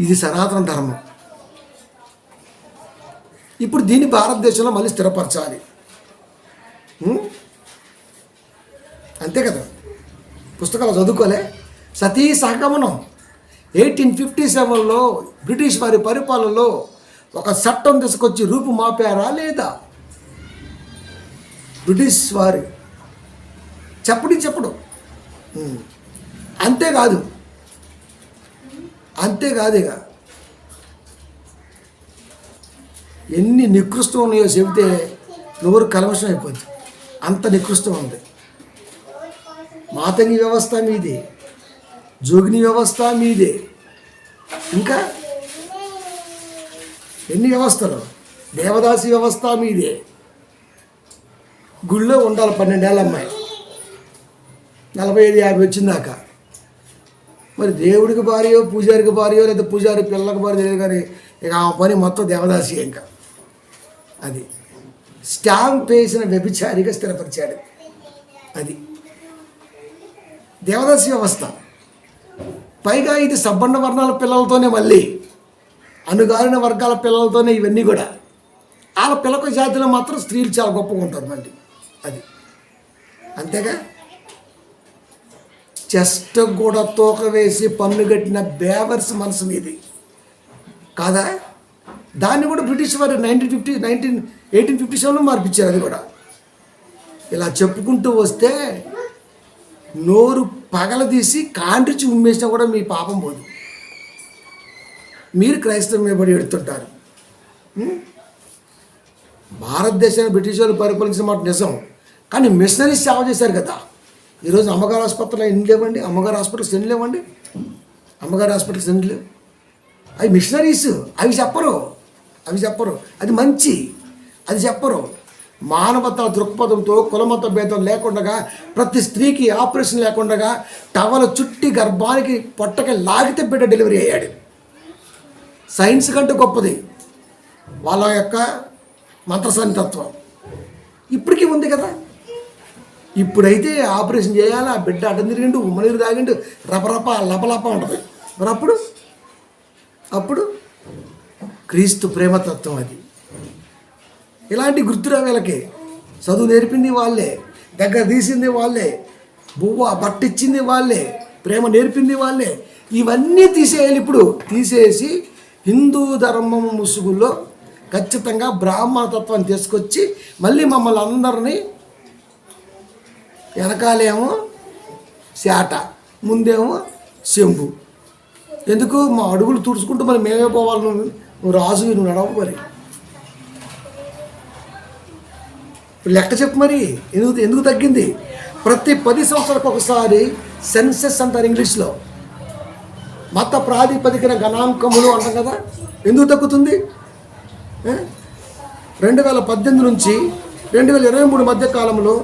ఇది సనాతన ధర్మం. ఇప్పుడు దీన్ని భారతదేశంలో మళ్ళీ స్థిరపరచాలి. అంతే కదా, పుస్తకాలు చదువుకోలే. సతీ సహగమనం 1857లో బ్రిటిష్ వారి పరిపాలనలో ఒక చట్టం తీసుకొచ్చి రూపు మాపారా లేదా? బ్రిటిష్ వారు చెప్పడు. అంతేకాదు ఇక ఎన్ని నికృష్టం ఉన్నాయో చెబితే నోరు కలవశం అయిపోద్ది. అంత నికృష్టం ఉంది. మాతంగి వ్యవస్థ మీదే, జోగిని వ్యవస్థ మీదే, ఇంకా ఎన్ని వ్యవస్థలు, దేవదాసి వ్యవస్థ మీదే. గుళ్ళో ఉండాలి 12 ఏళ్ళ అమ్మాయి, 45-50 వచ్చిందాక. మరి దేవుడికి భార్యో, పూజారికి భార్యో, లేదా పూజారి పిల్లలకు భార్య లేదు. కానీ ఇక ఆ పని మొత్తం దేవదాసి. ఇంకా అది స్టాంప్ వేసిన వ్యభిచారిగా స్థిరపరిచాడు. అది దేవదాసి వ్యవస్థ. పైగా ఇది సబ్బండ వర్ణాల పిల్లలతోనే, మళ్ళీ అణుగారిన వర్గాల పిల్లలతోనే ఇవన్నీ కూడా. వాళ్ళ పిల్లక జాతిలో మాత్రం స్త్రీలు చాలా గొప్పగా ఉంటారు మళ్ళీ. అది అంతేగా. చెస్ట్ కూడా తోక వేసి పన్ను కట్టిన బేవర్స్ మనసు మీది కాదా? దాన్ని కూడా బ్రిటిష్ వారు 1857లో మార్పించారు. అది కూడా ఇలా చెప్పుకుంటూ వస్తే నోరు పగలదీసి కాండ్రించి ఉమ్మేసినా కూడా మీ పాపం పోదు. మీరు క్రైస్తవం మీద పడి ఎడుతుంటారు. భారతదేశాన్ని బ్రిటిష్ వాళ్ళు పరిపాలించిన మాట నిజం. కానీ మిషనరీస్ సేవ చేశారు కదా. ఈరోజు అమ్మగారు హాస్పిటల్లో ఎన్ని లేవండి? అమ్మగారు హాస్పిటల్స్ ఎన్ని లేవండి? అమ్మగారు హాస్పిటల్స్ ఎన్ని లేవు? అవి మిషనరీస్. అవి చెప్పరు. అది మంచి, అది చెప్పరు. మానవతా దృక్పథంతో కులమత భేదం లేకుండా, ప్రతి స్త్రీకి ఆపరేషన్ లేకుండా టవల చుట్టి గర్భానికి పొట్టకి లాగితే బిడ్డ డెలివరీ అయ్యాడు. సైన్స్ కంటే గొప్పది వాళ్ళ యొక్క మంత్రసంతత్వం. ఇప్పటికీ ఉంది కదా. ఇప్పుడైతే ఆపరేషన్ చేయాలి, ఆ బిడ్డ అడ్డం తిరిగిండు, ఉమ్మనీరు తాగిండు, రపరప లపలప ఉంటుంది. మరి అప్పుడు క్రీస్తు ప్రేమతత్వం అది. ఇలాంటి గుర్తురా వీళ్ళకి. చదువు నేర్పింది వాళ్ళే, దగ్గర తీసింది వాళ్ళే, బువ్వ బట్టిచ్చింది వాళ్ళే, ప్రేమ నేర్పింది వాళ్ళే. ఇవన్నీ తీసేయాలి. ఇప్పుడు తీసేసి హిందూ ధర్మం ముసుగుల్లో ఖచ్చితంగా బ్రాహ్మణతత్వాన్ని తీసుకొచ్చి మళ్ళీ మమ్మల్ని అందరినీ వెనకాలేమో శాట, ముందేమో చెంబు. ఎందుకు? మా అడుగులు తుడుచుకుంటూ మరి మేమే పోవాలి. నువ్వు రాజు, నువ్వు నడవు. మరి లెక్క చెప్పు. మరి ఎందుకు తగ్గింది? ప్రతి 10 సంవత్సరాలకు ఒకసారి సెన్సెస్ అంటారు ఇంగ్లీష్లో, మత ప్రాతిపదికన గణాంకములు అంటాం కదా. ఎందుకు తగ్గుతుంది? 2018 నుంచి 2023 మధ్య కాలంలో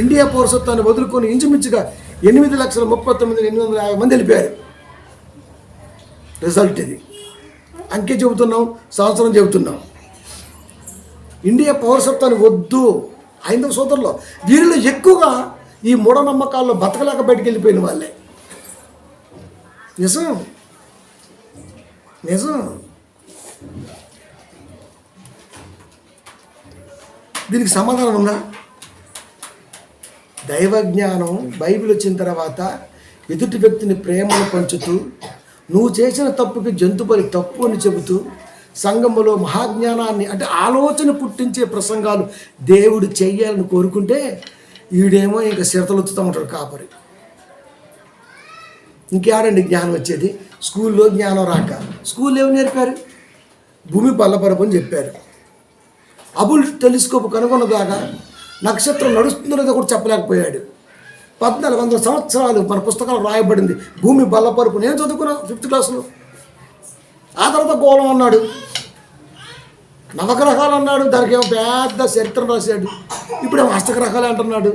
ఇండియా పౌరసత్వాన్ని వదులుకొని ఇంచుమించుగా 8,39,850 మంది వెళ్ళిపోయారు. రిజల్ట్ ఇది. అంకె చెబుతున్నాం, సంవత్సరం చెబుతున్నాం. ఇండియా పౌరసత్వాన్ని వద్దు హైందవ సోదరులు. వీరిలో ఎక్కువగా ఈ మూఢనమ్మకాల్లో బతకలేక బయటికి వెళ్ళిపోయిన వాళ్ళే. నిజం. దీనికి సమాధానం ఉందా? దైవజ్ఞానం బైబిల్ వచ్చిన తర్వాత ఎదుటి వ్యక్తిని ప్రేమను పంచుతూ, నువ్వు చేసిన తప్పుకి జంతుబలి తప్పు అని చెబుతూ, సంఘములో మహాజ్ఞానాన్ని అంటే ఆలోచన పుట్టించే ప్రసంగాలు దేవుడు చెయ్యాలని కోరుకుంటే, ఈడేమో ఇంకా చిరతలొత్తుతూ ఉంటాడు కాపరి. ఇంకేడండి జ్ఞానం వచ్చేది? స్కూల్లో జ్ఞానం రాక. స్కూల్లో ఏమి నేర్పారు? భూమి బల్లపరపు అని చెప్పారు. అబుల్ టెలిస్కోప్ కనుగొన్నదాకా నక్షత్రం నడుస్తుందో లేదో కూడా చెప్పలేకపోయాడు. 1400 సంవత్సరాలు మన పుస్తకాలు రాయబడింది భూమి బల్లపరుపు. నేను చదువుకున్నా 5th క్లాస్లో. ఆ తర్వాత గోళం అన్నాడు, నవగ్రహాలు అన్నాడు, దానికి ఏమో పెద్ద చరిత్ర రాశాడు. ఇప్పుడేమో అష్టగ్రహాలు అంటున్నాడు.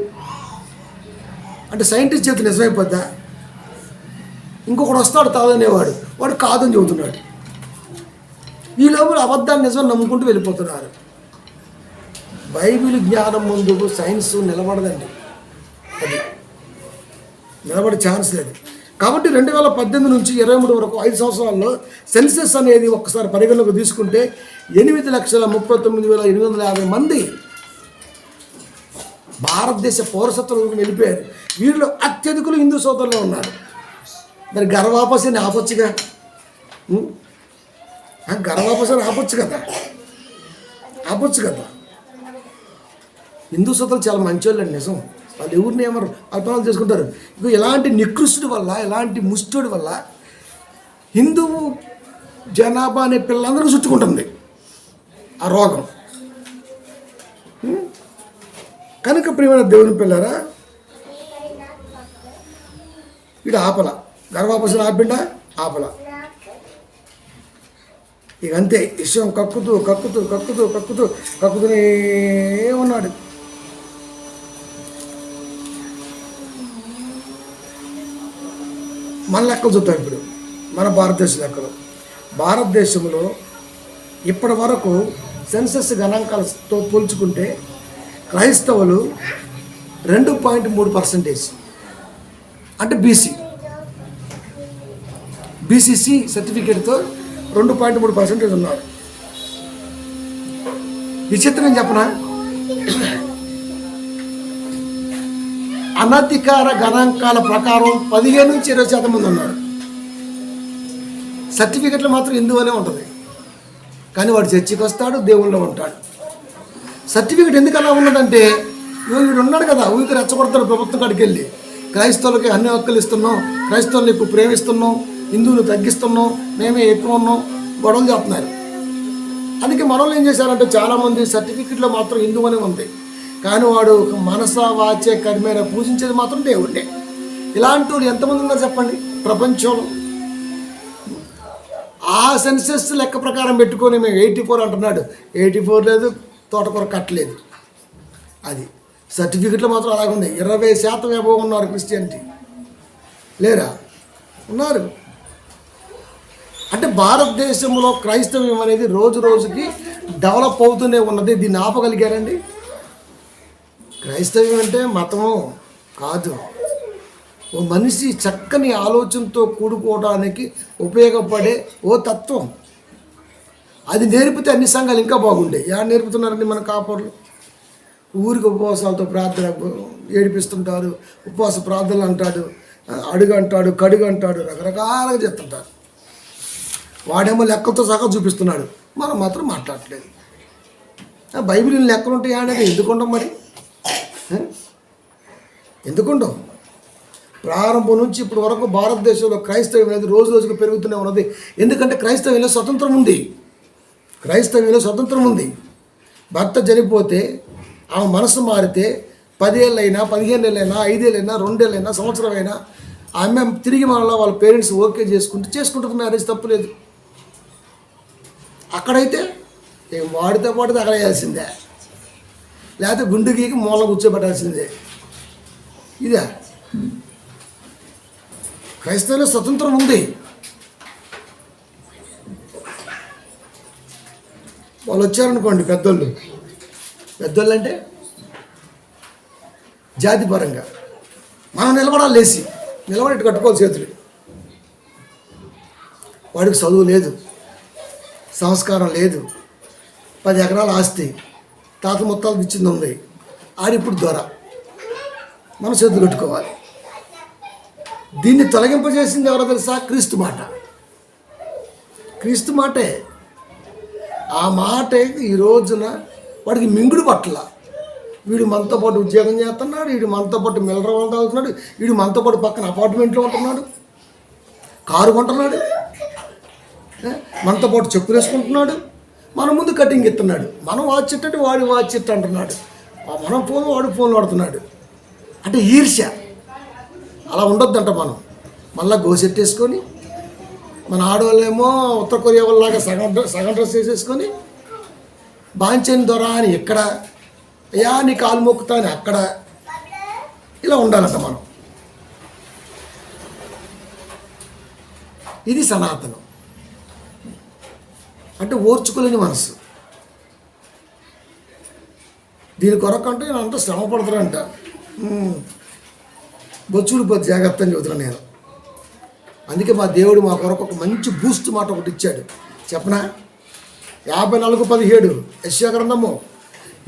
అంటే సైంటిస్ట్ చేతి నిజమైపోద్దా? ఇంకొకడు వస్తాడు కాదనేవాడు, వాడు కాదని చెబుతున్నాడు. ఈ లోపల అబద్ధాన్ని నిజం నమ్ముకుంటూ వెళ్ళిపోతున్నారు. బైబిల్ జ్ఞానం ముందు సైన్స్ నిలబడదండి. అది నిలబడే ఛాన్స్ లేదు. కాబట్టి 2018 నుంచి 23 వరకు 5 సంవత్సరాల్లో సెన్సెస్ అనేది ఒక్కసారి పరిగణలోకి తీసుకుంటే 8,39,850 మంది భారతదేశ పౌరసత్వం వెళ్ళిపోయారు. వీరిలో అత్యధికులు హిందూ సోదరులు ఉన్నారు. మరి గర్వాపసిని ఆపొచ్చుగా, గర్వాపసిని ఆపొచ్చు కదా. హిందూ సోదరులు చాలా మంచివాళ్ళు అండి, నిజం. వాళ్ళు ఎవరిని ఏమరు అర్థాలు చేసుకుంటారు. ఇక ఇలాంటి నికృష్టుడి వల్ల, ఇలాంటి ముష్టుడి వల్ల హిందూ జనాభా అనే పిల్లలందరూ చుట్టుకుంటుంది ఆ రోగం. కనుక ప్రియమైన దేవుని పిల్లరా, ఇటు ఆపల గర్భాపసన ఆపిండా ఆపల. ఇక అంతే విషయం కక్కుతూనే ఉన్నాడు. మన లెక్కలు చూద్దాం ఇప్పుడు. మన భారతదేశ లెక్కలు. భారతదేశంలో ఇప్పటి వరకు సెన్సస్ గణాంకాలతో పోల్చుకుంటే క్రైస్తవులు 2.3% అంటే బీసీసీ సర్టిఫికేట్తో 2.3% ఉన్నారు. విచిత్రం చెప్పనా, అనధికార గణాంకాల ప్రకారం 15 నుంచి 20% మంది ఉన్నారు. సర్టిఫికెట్లు మాత్రం హిందువునే ఉంటుంది, కానీ వాడు చర్చికి వస్తాడు, దేవుళ్ళలో ఉంటాడు. సర్టిఫికెట్ ఎందుకు అలా ఉన్నదంటే, వీడు ఉన్నాడు కదా, ఊరికి రెచ్చగొడతాడు ప్రభుత్వం కాడికి వెళ్ళి, క్రైస్తవులకి అన్ని హక్కులు ఇస్తున్నాం, క్రైస్తవులను ఎక్కువ ప్రేమిస్తున్నాం, హిందువులు తగ్గిస్తున్నాం, మేమే ఎక్కువ ఉన్నాం, గొడవలు చెప్తున్నారు. అందుకే మనోళ్ళు ఏం చేశారంటే, చాలామంది సర్టిఫికెట్లో మాత్రం హిందువునే ఉంది, కానీ వాడు మనస వాచే కర్మేన పూజించేది మాత్రం దేవుడే. ఇలాంటి వాళ్ళు ఎంతమంది ఉన్నారు చెప్పండి ప్రపంచంలో. ఆ సెన్సెస్ లెక్క ప్రకారం పెట్టుకొని మేము 84 అంటున్నాడు. 84 లేదు, తోటకూర కట్టలేదు. అది సర్టిఫికెట్లో మాత్రం అలాగే ఉంది. 20% ఏమో ఉన్నారు క్రిస్టియానిటీ, లేరా? ఉన్నారు. అంటే భారతదేశంలో క్రైస్తవ్యం అనేది రోజు రోజుకి డెవలప్ అవుతూనే ఉన్నది. దీన్ని ఆపగలిగారండి? క్రైస్తవ్యం అంటే మతము కాదు, ఓ మనిషి చక్కని ఆలోచనతో కూడుకోవడానికి ఉపయోగపడే ఓ తత్వం. అది నేర్పితే అన్ని సంఘాలు ఇంకా బాగుండే. ఎవరు నేర్పుతున్నారండి మన కాపర్లు? ఊరికి ఉపవాసాలతో ప్రార్థన ఏడిపిస్తుంటారు, ఉపవాస ప్రార్థనలు అంటాడు, అడుగు అంటాడు, కడుగు అంటాడు, రకరకాలుగా చెప్తుంటారు. వాడేమో లెక్కలతో సహా చూపిస్తున్నాడు, మనం మాత్రం మాట్లాడట్లేదు. బైబిల్ లెక్కలు ఉంటాయా అనేది ఎందుకుంటాం మరి? ఎందుకుంటాం? ప్రారంభం నుంచి ఇప్పటి వరకు భారతదేశంలో క్రైస్తవ్యం అనేది రోజు రోజుకు పెరుగుతూనే ఉన్నది. ఎందుకంటే క్రైస్తవ్యంలో స్వతంత్రం ఉంది. భర్త చనిపోతే ఆమె మనసు మారితే 10 ఏళ్ళైనా 15 ఏళ్ళైనా 5 ఏళ్ళైనా 2 ఏళ్ళైనా సంవత్సరం అయినా ఆమె తిరిగి మనలో వాళ్ళ పేరెంట్స్ ఓకే చేసుకుంటుంది. మ్యారేజ్ తప్పులేదు. అక్కడైతే వాడితో పాటు తగలేయాల్సిందే, లేకపోతే గుండు గీకి మూల కూర్చోబెట్టాల్సిందే. ఇదే క్రైస్తవులో స్వతంత్రం ఉంది. వాళ్ళు వచ్చారనుకోండి, పెద్దోళ్ళు అంటే జాతిపరంగా మనం నిలబడాలి, నిలబడి కట్టుకోవాలి చేతులు. వాడికి చదువు లేదు, సంస్కారం లేదు, 10 ఎకరాల ఆస్తి తాత మొత్తాలు ఇచ్చింది ఉంది, ఆడిప్పుడు ద్వారా మన చేతులు కట్టుకోవాలి. దీన్ని తొలగింపజేసింది ఎవరో తెలుసా? క్రీస్తు మాటే. ఆ మాటే ఈ రోజున వాడికి మింగుడు పట్ల. వీడు మనతో పాటు ఉద్యోగం చేస్తున్నాడు, వీడు మనతో పాటు మిల్లర్ తాగుతున్నాడు, వీడు మనతో పాటు పక్కన అపార్ట్మెంట్లో ఉంటున్నాడు, కారు కొంటున్నాడు, మనతో పాటు చెప్పులు వేసుకుంటున్నాడు, మన ముందు కటింగ్ ఇస్తున్నాడు, మనం వాచ్ ఇట్టంటే వాడు వాచ్ ఇట్ట అంటున్నాడు, మనం ఫోన్ వాడు ఫోన్ వాడుతున్నాడు. అంటే ఈర్ష్య. అలా ఉండొద్దంట. మనం మళ్ళీ గోసెట్టేసుకొని, మన ఆడవాళ్ళేమో ఉత్తర కొరియా వాళ్ళలాగా సగం డ్రెస్ వేసేసుకొని, బాంచని దొరా అని ఎక్కడ, అయ్యా నీ కాలు మొక్కుతా అని అక్కడ, ఇలా ఉండాలంట మనం. ఇది సనాతనం అంటే ఓర్చుకోలేని మనసు. దీని కొరకంటే నేను అంతా శ్రమ పడతానంట. బొచ్చుడు జాగ్రత్త అని చెబుతున్నాను నేను. అందుకే మా దేవుడు మా కొరకు ఒక మంచి బూస్ట్ మాట ఒకటి ఇచ్చాడు. చెప్పనా? 54:17 యెషయా గ్రంథము.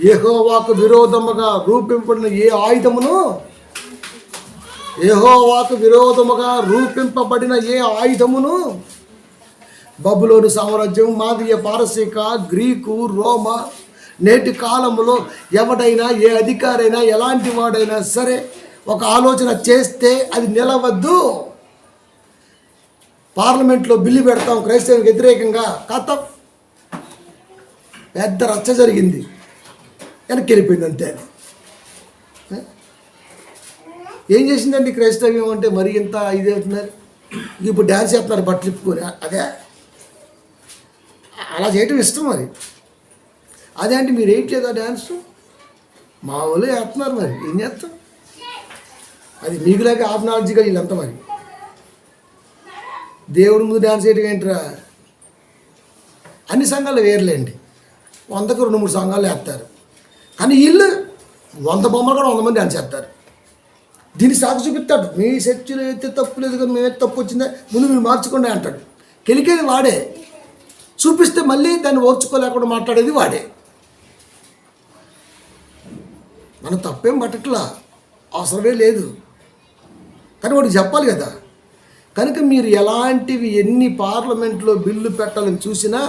యెహోవాకు విరోధముగా రూపింపబడిన ఏ ఆయుధమును బబులోను సామ్రాజ్యం, మాదీయ, పారసీక, గ్రీకు, రోమ నేటి కాలంలో ఎవడైనా ఏ అధికారైనా ఎలాంటి వాడైనా సరే ఒక ఆలోచన చేస్తే అది నిలవద్దు. పార్లమెంట్లో బిల్లు పెడతాం క్రైస్తవులకు వ్యతిరేకంగా, కథం పెద్ద రచ్చ జరిగింది, వెనక్కి వెళ్ళిపోయింది అంతే. ఏం చేసిందండి క్రైస్తవ్యం అంటే? మరి ఇంత ఇది అవుతున్నారు. ఇప్పుడు డ్యాన్స్ చేస్తున్నారు బట్టలు ఇప్పుకొని. అదే అలా చేయటం ఇష్టం మరి. అదే అంటే మీరు వేయట్లేదా డ్యాన్స్? మా వాళ్ళు వేస్తున్నారు, మరి ఏం చేస్తాం? అది మీకులాగే ఆఫ్ నాలెడ్జ్గా వీళ్ళంతా. మరి దేవుడి ముందు డ్యాన్స్ చేయటం ఏంట్రా? అన్ని సంఘాలు వేర్లేండి, 100కు 2-3 సంఘాలు వేస్తారు. కానీ వీళ్ళు 100 బొమ్మలు కూడా 100 మంది డ్యాన్స్ చేస్తారు. దీన్ని సాకు చూపిస్తాడు. మీ చర్చిలో అయితే తప్పు లేదు కదా, మేమైతే తప్పు వచ్చిందా, ముందు మీరు మార్చుకోండి అంటాడు. కెలికేది వాడే, చూపిస్తే మళ్ళీ దాన్ని ఓర్చుకోలేకుండా మాట్లాడేది వాడే. మనం తప్పేం పట్టట్లా, అవసరమే లేదు, కానీ వాడికి చెప్పాలి కదా. కనుక మీరు ఎలాంటివి ఎన్ని పార్లమెంట్లో బిల్లు పెట్టాలని చూసినా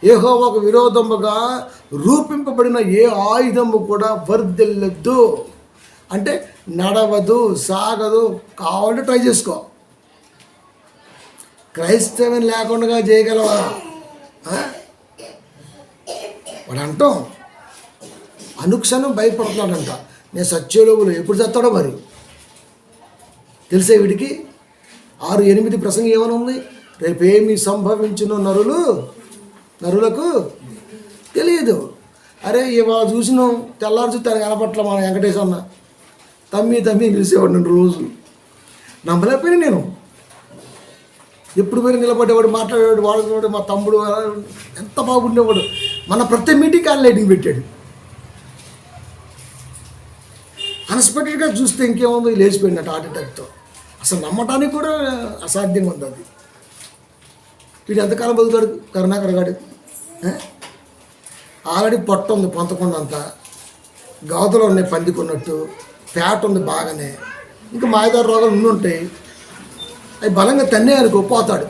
యెహోవాకు విరోధముగా రూపింపబడిన ఏ ఆయుధము కూడా వర్ధిల్లదు. అంటే నడవదు, సాగదు. కావాలంటే ట్రై చేసుకో. క్రైస్తవం లేకుండా చేయగలవా? వాడు అంటాం అనుక్షణం భయపడుతున్నాడంట, నేను సత్యలోగులు ఎప్పుడు చస్తాడో మరి. తెలిసే వీడికి 6-8 ప్రసంగం ఏమైనా ఉంది? రేపేమి సంభవించునో నరులకు తెలియదు. అరే ఇవాళ చూసినాం, తెల్లారు చూస్తే కనపట్ల మన వెంకటేశ్వర తమ్మి పిలిచేవాడు నన్ను రోజు. నమ్మలేకపోయినా నేను. ఎప్పుడు పోయి నిలబడేవాడు, మాట్లాడేవాడు, వాడుకునేవాడు. మా తమ్ముడు ఎంత బాగుండేవాడు. మన ప్రతి మీటింగ్కి ఆయన లైటింగ్ పెట్టాడు. అన్ఎక్స్పెక్టెడ్గా చూస్తే ఇంకేముందో లేచిపోయినట్టు హార్ట్ అటాక్తో. అసలు నమ్మటానికి కూడా అసాధ్యంగా ఉంది అది. వీడు ఎంతకాలం బతుకుతాడు కరుణాకర్ గాడు? ఆల్రెడీ పొట్ట ఉంది పొంతకుండంతా, గాతులు ఉన్నాయి పందికున్నట్టు, ఫ్యాట్ ఉంది బాగానే, ఇంకా మాయదారు రోగాలు ఉండుంటాయి. అవి బలంగా తన్నేయానికి పోతాడు.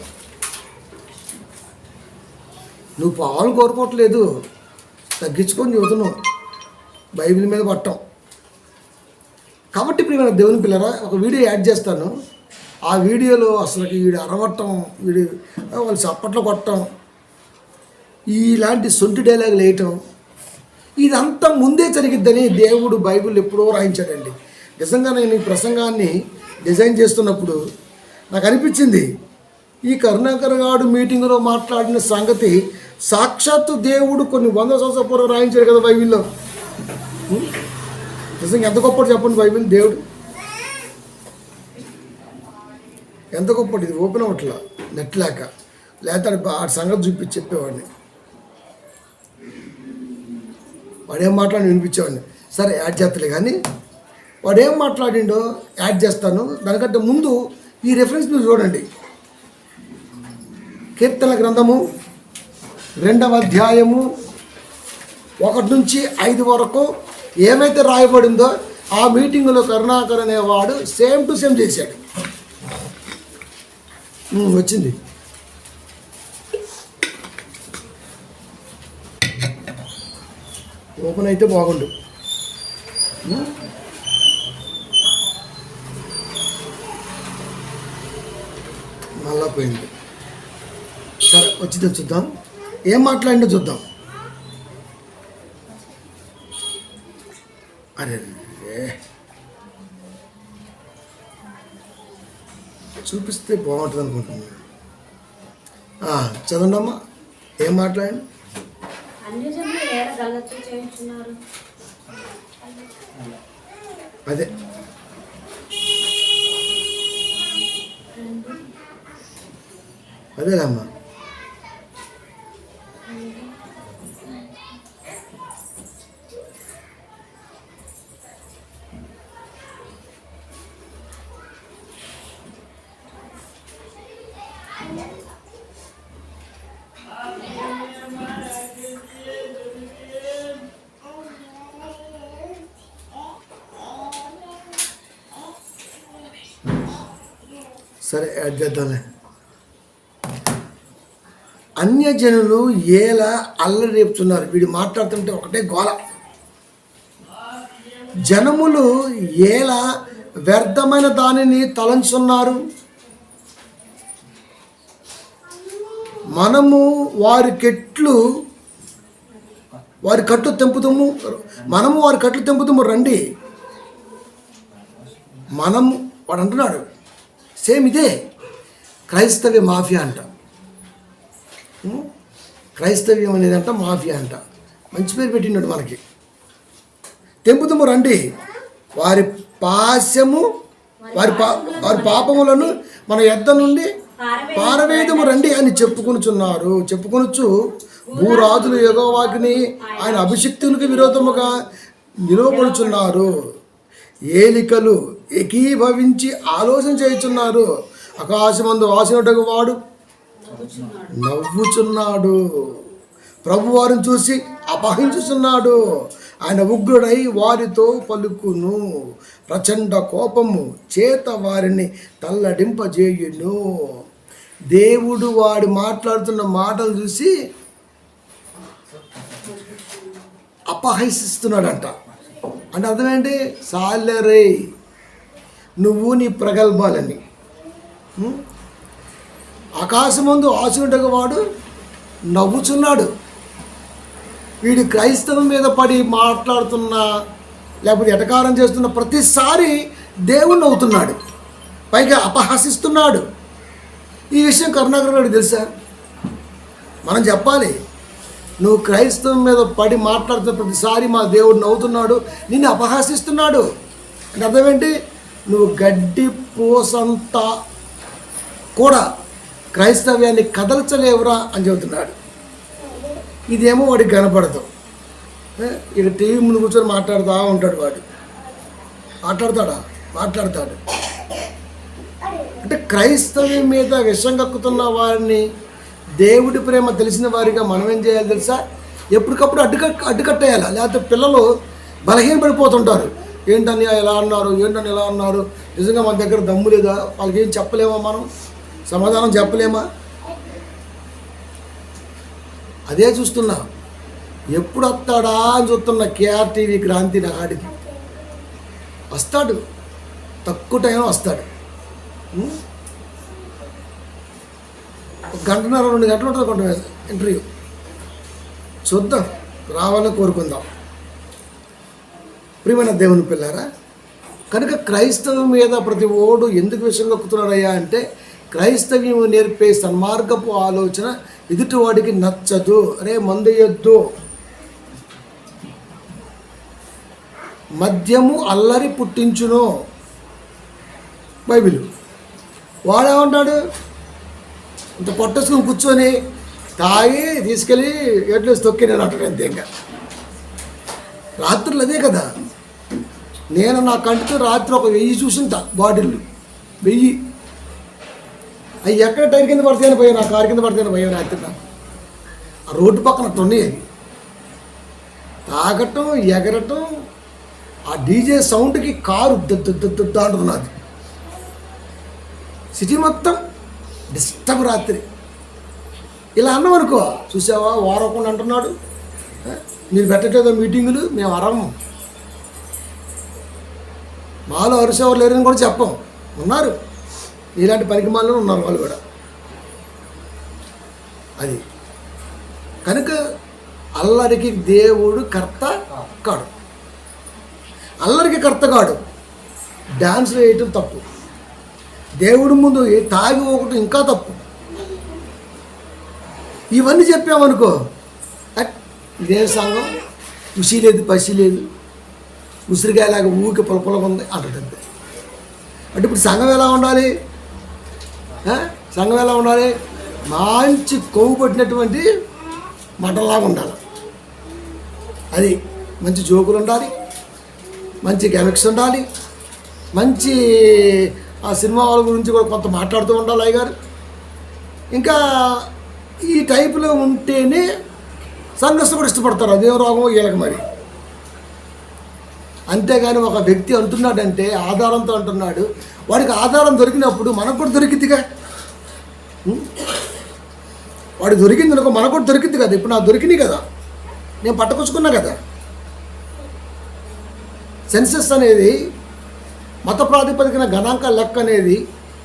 నువ్వు పాలు కోరుకోవట్లేదు, తగ్గించుకొని చదువుతున్నావు, బైబిల్ మీద పట్టం. కాబట్టి ఇప్పుడు మన దేవుని పిల్లరా ఒక వీడియో యాడ్ చేస్తాను. ఆ వీడియోలో అసలుకి వీడు అరవటం, వాళ్ళు చప్పట్లు కొట్టడం, ఇలాంటి సొంటి డైలాగులు వేయటం, ఇదంతా ముందే జరిగిద్దని దేవుడు బైబిల్ ఎప్పుడో రాయించాడండి. నిజంగా నేను ఈ ప్రసంగాన్ని డిజైన్ చేస్తున్నప్పుడు నాకు అనిపించింది, ఈ కరుణాకర్ గారు మీటింగ్లో మాట్లాడిన సంగతి సాక్షాత్తు దేవుడు కొన్ని 100 సంవత్సరాల పూర్వం రాయించాడు కదా బైబిల్లో. నిజంగా ఎంత గొప్పటి చెప్పండి బైబిల్. దేవుడు ఎంత గొప్పటి. ఇది ఓపెన్ అవ్వట్లా నెట్ లేక, లేకపోతే ఆ సంగతి చూపించి చెప్పేవాడిని. వాడేం మాట్లాడి వినిపించేవాడిని. సరే యాడ్ చేస్తలే, కానీ వాడేం మాట్లాడిండో యాడ్ చేస్తాను. దానికంటే ముందు ఈ రెఫరెన్స్ మీరు చూడండి. కీర్తన గ్రంథము 2వ అధ్యాయము 1 నుంచి 5 వరకు ఏమైతే రాయబడిందో ఆ మీటింగులో కరుణాకర్ అనేవాడు సేమ్ టు సేమ్ చేశాడు. వచ్చింది. ఓపెన్ అయితే బాగుండు. మళ్ళా పోయింది. సరే వచ్చిందో చూద్దాం, ఏం మాట్లాడిందో చూద్దాం. అరే చూపిస్తే బాగుంటుంది అనుకుంటున్నాను. చదవండి అమ్మా, ఏం మాట్లాడండి. అదే అదేనమ్మా. సరే యాడ్ చేద్దాంలే. అన్యజనులు ఏలా అల్లరి రేపుతున్నారు, వీడు మాట్లాడుతుంటే ఒకటే గోల. జనములు ఏలా వ్యర్థమైన దానిని తలంచున్నారు. మనము వారి కట్లు తెంపుతాము రండి. మనము వాడు అంటున్నాడు సేమ్ ఇదే క్రైస్తవ్య మాఫియా అంట. క్రైస్తవ్యం అనేదంట మాఫియా అంట. మంచి పేరు పెట్టినాడు మనకి. తెంపుతాము రండి, వారి పాపములను మన యొద్ద నుండి పారవేదము రండి అని చెప్పుకొనుచు భూరాజులు యెహోవాకిని ఆయన అభిషిక్తునికి విరోధముగా నిలవబడుచున్నారు. ఏలికలు ఏకీభవించి ఆలోచన చేయుచున్నారు. ఆకాశమందు ఆసీనుడగు వాడు నవ్వుచున్నాడు. ప్రభువారిని చూసి అపహరించుచున్నాడు. ఆయన ఉగ్రుడై వారితో పలుకును. ప్రచండ కోపము చేత వారిని తల్లడింపజేయును. దేవుడు వాడు మాట్లాడుతున్న మాటలు చూసి అపహసిస్తున్నాడంట. అంటే అర్థం ఏంటి? సాలరే నువ్వు నీ ప్రగల్భాలని. ఆకాశమందు ఆశుండగా వాడు నవ్వుచున్నాడు. వీడు క్రైస్తవం మీద పడి మాట్లాడుతున్నా లేకపోతే ఎటకారం చేస్తున్న ప్రతిసారి దేవుణ్ణి నవ్వుతున్నాడు, పైగా అపహసిస్తున్నాడు. ఈ విషయం కరుణాకర్ గారికి తెలుసా? మనం చెప్పాలి, నువ్వు క్రైస్తవం మీద పడి మాట్లాడుతున్న ప్రతిసారి మా దేవుడు నవ్వుతున్నాడు, నిన్ను అపహసిస్తున్నాడు. అంటే అర్థం ఏంటి? నువ్వు గడ్డి పూసంతా కూడా క్రైస్తవ్యాన్ని కదల్చలేవురా అని చెబుతున్నాడు. ఇదేమో వాడికి కనపడదు. ఇక టీవీ ముందు కూర్చొని మాట్లాడుతూ ఉంటాడు. వాడు మాట్లాడతాడు. అంటే క్రైస్తవ్యం మీద విషం కక్కుతున్న వారిని దేవుడి ప్రేమ తెలిసిన వారిగా మనం ఏం చేయాలి తెలుసా? ఎప్పటికప్పుడు అడ్డుకట్టేయాలి. లేకపోతే పిల్లలు బలహీనపడిపోతుంటారు. ఏంటని ఎలా అన్నారు, నిజంగా మన దగ్గర దమ్ము లేదా? వాళ్ళకి ఏం చెప్పలేమా? మనం సమాధానం చెప్పలేమా? అదే చూస్తున్నా, ఎప్పుడు వస్తాడా అని చూస్తున్న కేఆర్టీవీ క్రాంతి నాడికి. వస్తాడు, తక్కువ టైంలో వస్తాడు. 1 గంటన్నర 2 గంటలు ఉంటుంది కొంత ఇంటర్వ్యూ. చూద్దాం, రావాలని కోరుకుందాం. ప్రియమైన దేవుని పిల్లారా, కనుక క్రైస్తవం మీద ప్రతి ఓడు ఎందుకు విషయం కక్కుతున్నాడయ్యా అంటే, క్రైస్తవ్యం నేర్పే సన్మార్గపు ఆలోచన ఎదుటివాడికి నచ్చదు. అరే మందేయొద్దు, మద్యము అల్లరి పుట్టించును బైబిల్. వాడేమంటాడు? ఇంత పొట్టేసుకుని కూర్చొని తాగి తీసుకెళ్ళి ఎట్లేసి తొక్కి నేను అంటాడు. అంతే. ఇంకా రాత్రులు అదే కదా. నేను నా కంటితో రాత్రి ఒక 1000 చూసుంటా బాటిళ్ళు. 1000 అవి ఎక్కడ టైర్ కింద పడితేనే పోయాను, నా కారు కింద పడితేనే పోయాను. రాత్రి ఆ రోడ్డు పక్కన ఉన్నాయి. అవి తాగటం, ఎగరటం, ఆ డీజే సౌండ్కి కారు అంటున్నది. సిటీ మొత్తం డిస్టర్బ్. రాత్రి ఇలా అన్నాం అనుకో, చూసావా వారకుండా అంటున్నాడు, మీరు పెట్టట్లేదో మీటింగులు, మేము అరము, మాలో అరిసేవారు లేరని కూడా చెప్పం. ఉన్నారు ఇలాంటి పరికమాల్లో ఉన్నారు వాళ్ళు కూడా. అది కనుక అల్లరికి దేవుడు కర్త కాడు. అల్లరికి కర్త కాడు. డ్యాన్స్ వేయటం తప్పు. దేవుడి ముందు తాగి ఒకటి ఇంకా తప్పు. ఇవన్నీ చెప్పామనుకో, ఇదే సంఘం, ఉసి లేదు పసి లేదు, ఉసిరికాయలాగా ఊరికి పొలపొలం ఉంది అంటుంటుంది. అంటే ఇప్పుడు సంఘం ఎలా ఉండాలి? సంఘం ఎలా ఉండాలి? మంచి కొవ్వు పట్టినటువంటి మటన్లాగా ఉండాలి. అది మంచి జోకులు ఉండాలి, మంచి గెమిక్స్ ఉండాలి, మంచి ఆ సినిమా వాళ్ళ గురించి కూడా కొంత మాట్లాడుతూ ఉండాలి అయ్యగారు. ఇంకా ఈ టైపులో ఉంటేనే సంఘస్థ కూడా ఇష్టపడతారు. అదేం రోగమో వీళ్ళకి మరి. అంతేగాని ఒక వ్యక్తి అంటున్నాడంటే ఆధారంతో అంటున్నాడు, వాడికి ఆధారం దొరికినప్పుడు మనకు కూడా దొరికిద్దిగా. వాడు దొరికింది అనుకో, మనకు కూడా దొరికింది కదా. ఇప్పుడు నాకు దొరికినాయి కదా, నేను పట్టుకొచ్చుకున్నా కదా. సెన్సస్ అనేది మత ప్రాతిపదికన గణాంక లెక్క అనేది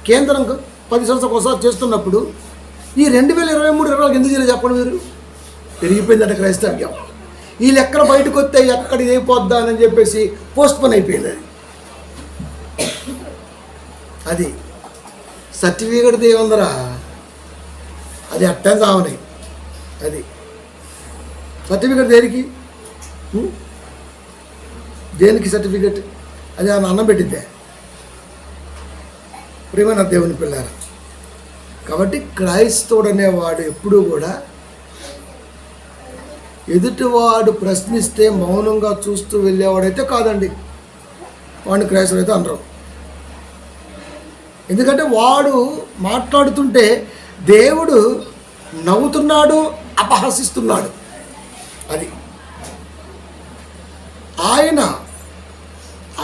కేంద్రం 10 సంవత్సరాలకు ఒకసారి చేస్తున్నప్పుడు ఈ 2023-24 ఎందుకు చేయలేదు చెప్పండి మీరు? పెరిగిపోయిందట క్రైస్తవ్యం. ఈ లెక్కలు బయటకు వస్తే ఎక్కడ అయిపోద్దా అని చెప్పేసి పోస్ట్ పోన్ అయిపోయింది. అది సర్టిఫికేట్ ఏముందరా, అది అట్టని సావనాయి. అది సర్టిఫికేట్ దేనికి సర్టిఫికేట్? అది ఆమె అన్నం పెట్టిద్దే. ప్రియమైన దేవుని పిల్లారా, కాబట్టి క్రైస్తవుడు అనేవాడు ఎప్పుడూ కూడా ఎదుటివాడు ప్రశ్నిస్తే మౌనంగా చూస్తూ వెళ్ళేవాడైతే కాదండి, వాడిని క్రైస్తవుడు అయితే అనరు. ఎందుకంటే వాడు మాట్లాడుతుంటే దేవుడు నవ్వుతున్నాడు, అపహసిస్తున్నాడు. అది ఆయన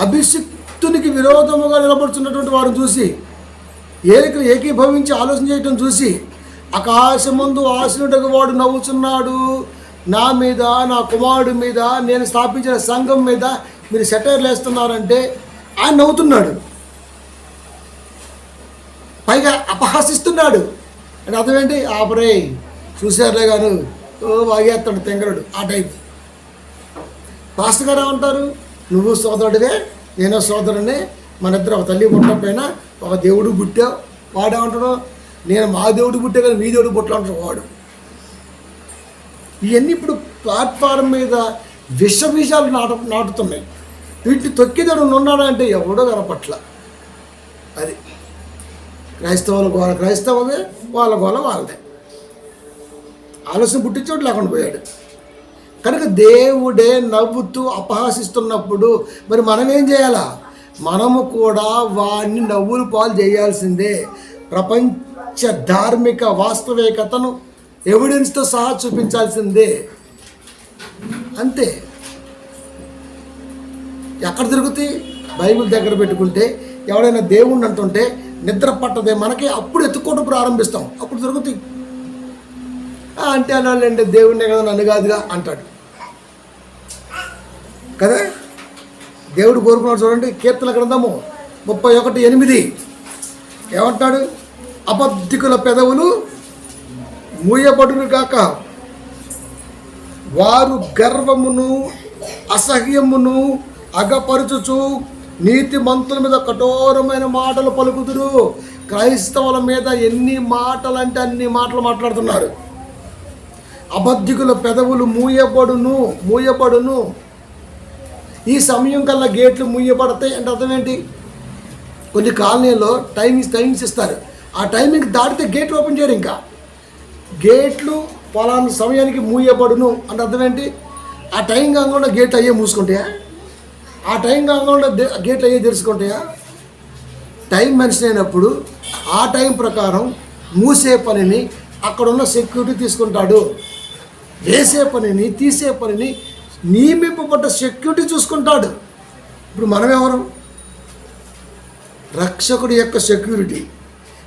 అభిషిక్తునికి విరోధముగా నిలబడుతున్నటువంటి వారిని చూసి ఏకీభవించి ఆలోచన చేయటం చూసి ఆకాశమందు ఆశనుడగు వాడు నవ్వుతున్నాడు, నా మీద, నా కుమారుడి మీద, నేను స్థాపించిన సంఘం మీద మీరు సెటైర్లు వేస్తున్నారంటే ఆయన నవ్వుతున్నాడు, పైగా అపహసిస్తున్నాడు. అంటే అర్థం ఏంటి? ఆపరే చూసారులే గాను వాగేస్తాడు తెంగరుడు, ఆ టైప్. పాస్టర్ గారు ఏమంటారు? నువ్వు సోదరుడివే, నేనో సోదరుడిని, మన ఇద్దరు ఒక తల్లి పుట్టకపోయినా ఒక దేవుడు పుట్టావు. వాడేమంటాడు? నేను మా దేవుడు పుట్టే కానీ మీ దేవుడు పుట్టలు అంటాడు వాడు. ఇవన్నీ ఇప్పుడు ప్లాట్ఫారం మీద విషబీజాలు నాటుతున్నాయి. వీటిని తొక్కిదడు ఉన్నాడంటే ఎవడో కనపట్ల. అది క్రైస్తవుల గోల క్రైస్తవదే, వాళ్ళ గోల వాళ్ళదే. ఆలోచన పుట్టించోడు లేకుండా పోయాడు. కనుక దేవుడే నవ్వుతూ అపహాసిస్తున్నప్పుడు మరి మనం ఏం చేయాలా? మనము కూడా వాడిని నవ్వులు పాలు చేయాల్సిందే. ప్రపంచ ధార్మిక వాస్తవికతను ఎవిడెన్స్తో సహా చూపించాల్సిందే. అంతే. ఎక్కడ తిరుగుతాయి? బైబిల్ దగ్గర పెట్టుకుంటే ఎవడైనా దేవుణ్ణి అంటుంటే నిద్ర పట్టదే మనకి, అప్పుడు ఎత్తుకోవడం ప్రారంభిస్తాం. అప్పుడు దొరుకుతాయి. అంటే అనాలండి, దేవుణ్ణే కదా నన్ను కాదుగా అంటాడు కదా. దేవుడు కోరుకున్నాడు చూడండి, కీర్తన గ్రంథము 31:8 ఏమంటాడు? అబద్ధికుల పెదవులు మూయబడును గాక, వారు గర్వమును అసహ్యమును అగపరుచుచు నీతిమంతుల మీద కఠోరమైన మాటలు పలుకుదురు. క్రైస్తవుల మీద ఎన్ని మాటలు అంటే అన్ని మాటలు మాట్లాడుతున్నారు. అబద్ధికుల పెదవులు మూయబడును. ఈ సమయం కల్లా గేట్లు మూయబడతాయి అంటే అర్థం ఏంటి? కొన్ని కాలనీలో టైమింగ్స్ ఇస్తారు. ఆ టైమింగ్ దాటితే గేట్లు ఓపెన్ చేయరు. ఇంకా గేట్లు పలానా సమయానికి మూయబడును అంటే అర్థం ఏంటి? ఆ టైం కాకుండా గేట్లు అయ్యే మూసుకుంటాయా? ఆ టైం కాకుండా గేట్లు అయ్యే తెరుచుకుంటాయా? టైం మెన్షన్ అయినప్పుడు ఆ టైం ప్రకారం మూసే పనిని అక్కడున్న సెక్యూరిటీ తీసుకుంటాడు, వేసే పనిని తీసే పనిని నియమింపబడ్డ సెక్యూరిటీ చూసుకుంటాడు. ఇప్పుడు మనం ఎవరు? రక్షకుడి యొక్క సెక్యూరిటీ.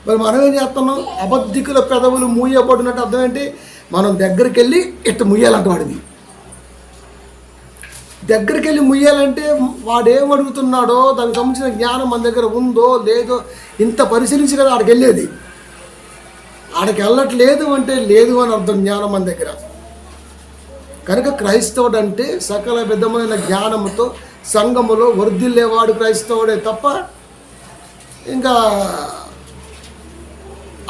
మరి మనం ఏం చేస్తున్నాం? అబద్ధికుల పెదవులు మూయబడినట్టు అర్థం ఏంటి? మనం దగ్గరికి వెళ్ళి ఇట్ట ముయ్యాలంట. వాడిది దగ్గరికి వెళ్ళి ముయ్యాలంటే వాడేం అడుగుతున్నాడో దానికి సంబంధించిన జ్ఞానం మన దగ్గర ఉందో లేదో ఇంత పరిశీలించి కదా ఆడికి వెళ్ళేది. ఆడికి వెళ్ళట్లేదు అంటే లేదు అని అర్థం జ్ఞానం మన దగ్గర. కనుక క్రైస్తవుడు అంటే సకల విధమైన జ్ఞానముతో సంఘములో వర్ధిల్లేవాడు క్రైస్తవుడే తప్ప ఇంకా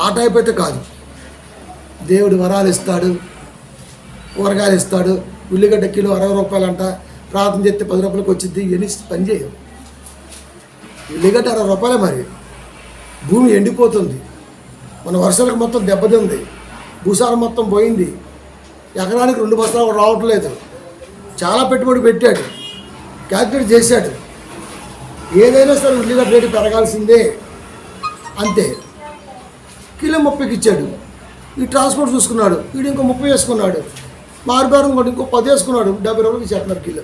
ఆ టైప్ అయితే కాదు. దేవుడు వరాలు ఇస్తాడు, కూరగాయలు ఇస్తాడు, ఉల్లిగడ్డ కిలో 60 రూపాయలంట, ప్రార్థన చేస్తే 10 రూపాయలకు వచ్చింది. ఎన్ని పని చేయవు. ఉల్లిగడ్డ 60 రూపాయలే. మరి భూమి ఎండిపోతుంది, మన వర్షాలకు మొత్తం దెబ్బతింది, భూసారం మొత్తం పోయింది, ఎకరానికి 2 బస్తాలు రావట్లేదు. చాలా పెట్టుబడి పెట్టాడు, క్యాల్కులేట్ చేశాడు. ఏదైనా సరే ఉల్లిగడ్డ రేటు పెరగాల్సిందే అంతే. కిలో 30కి ఇచ్చాడు. ఈ ట్రాన్స్పోర్ట్ చూసుకున్నాడు, వీడు ఇంకో 30 వేసుకున్నాడు, మారుబేరం కూడా ఇంకో 10 వేసుకున్నాడు, 70 రూపాయలకి ఇచ్చేస్తున్నారు కిలో.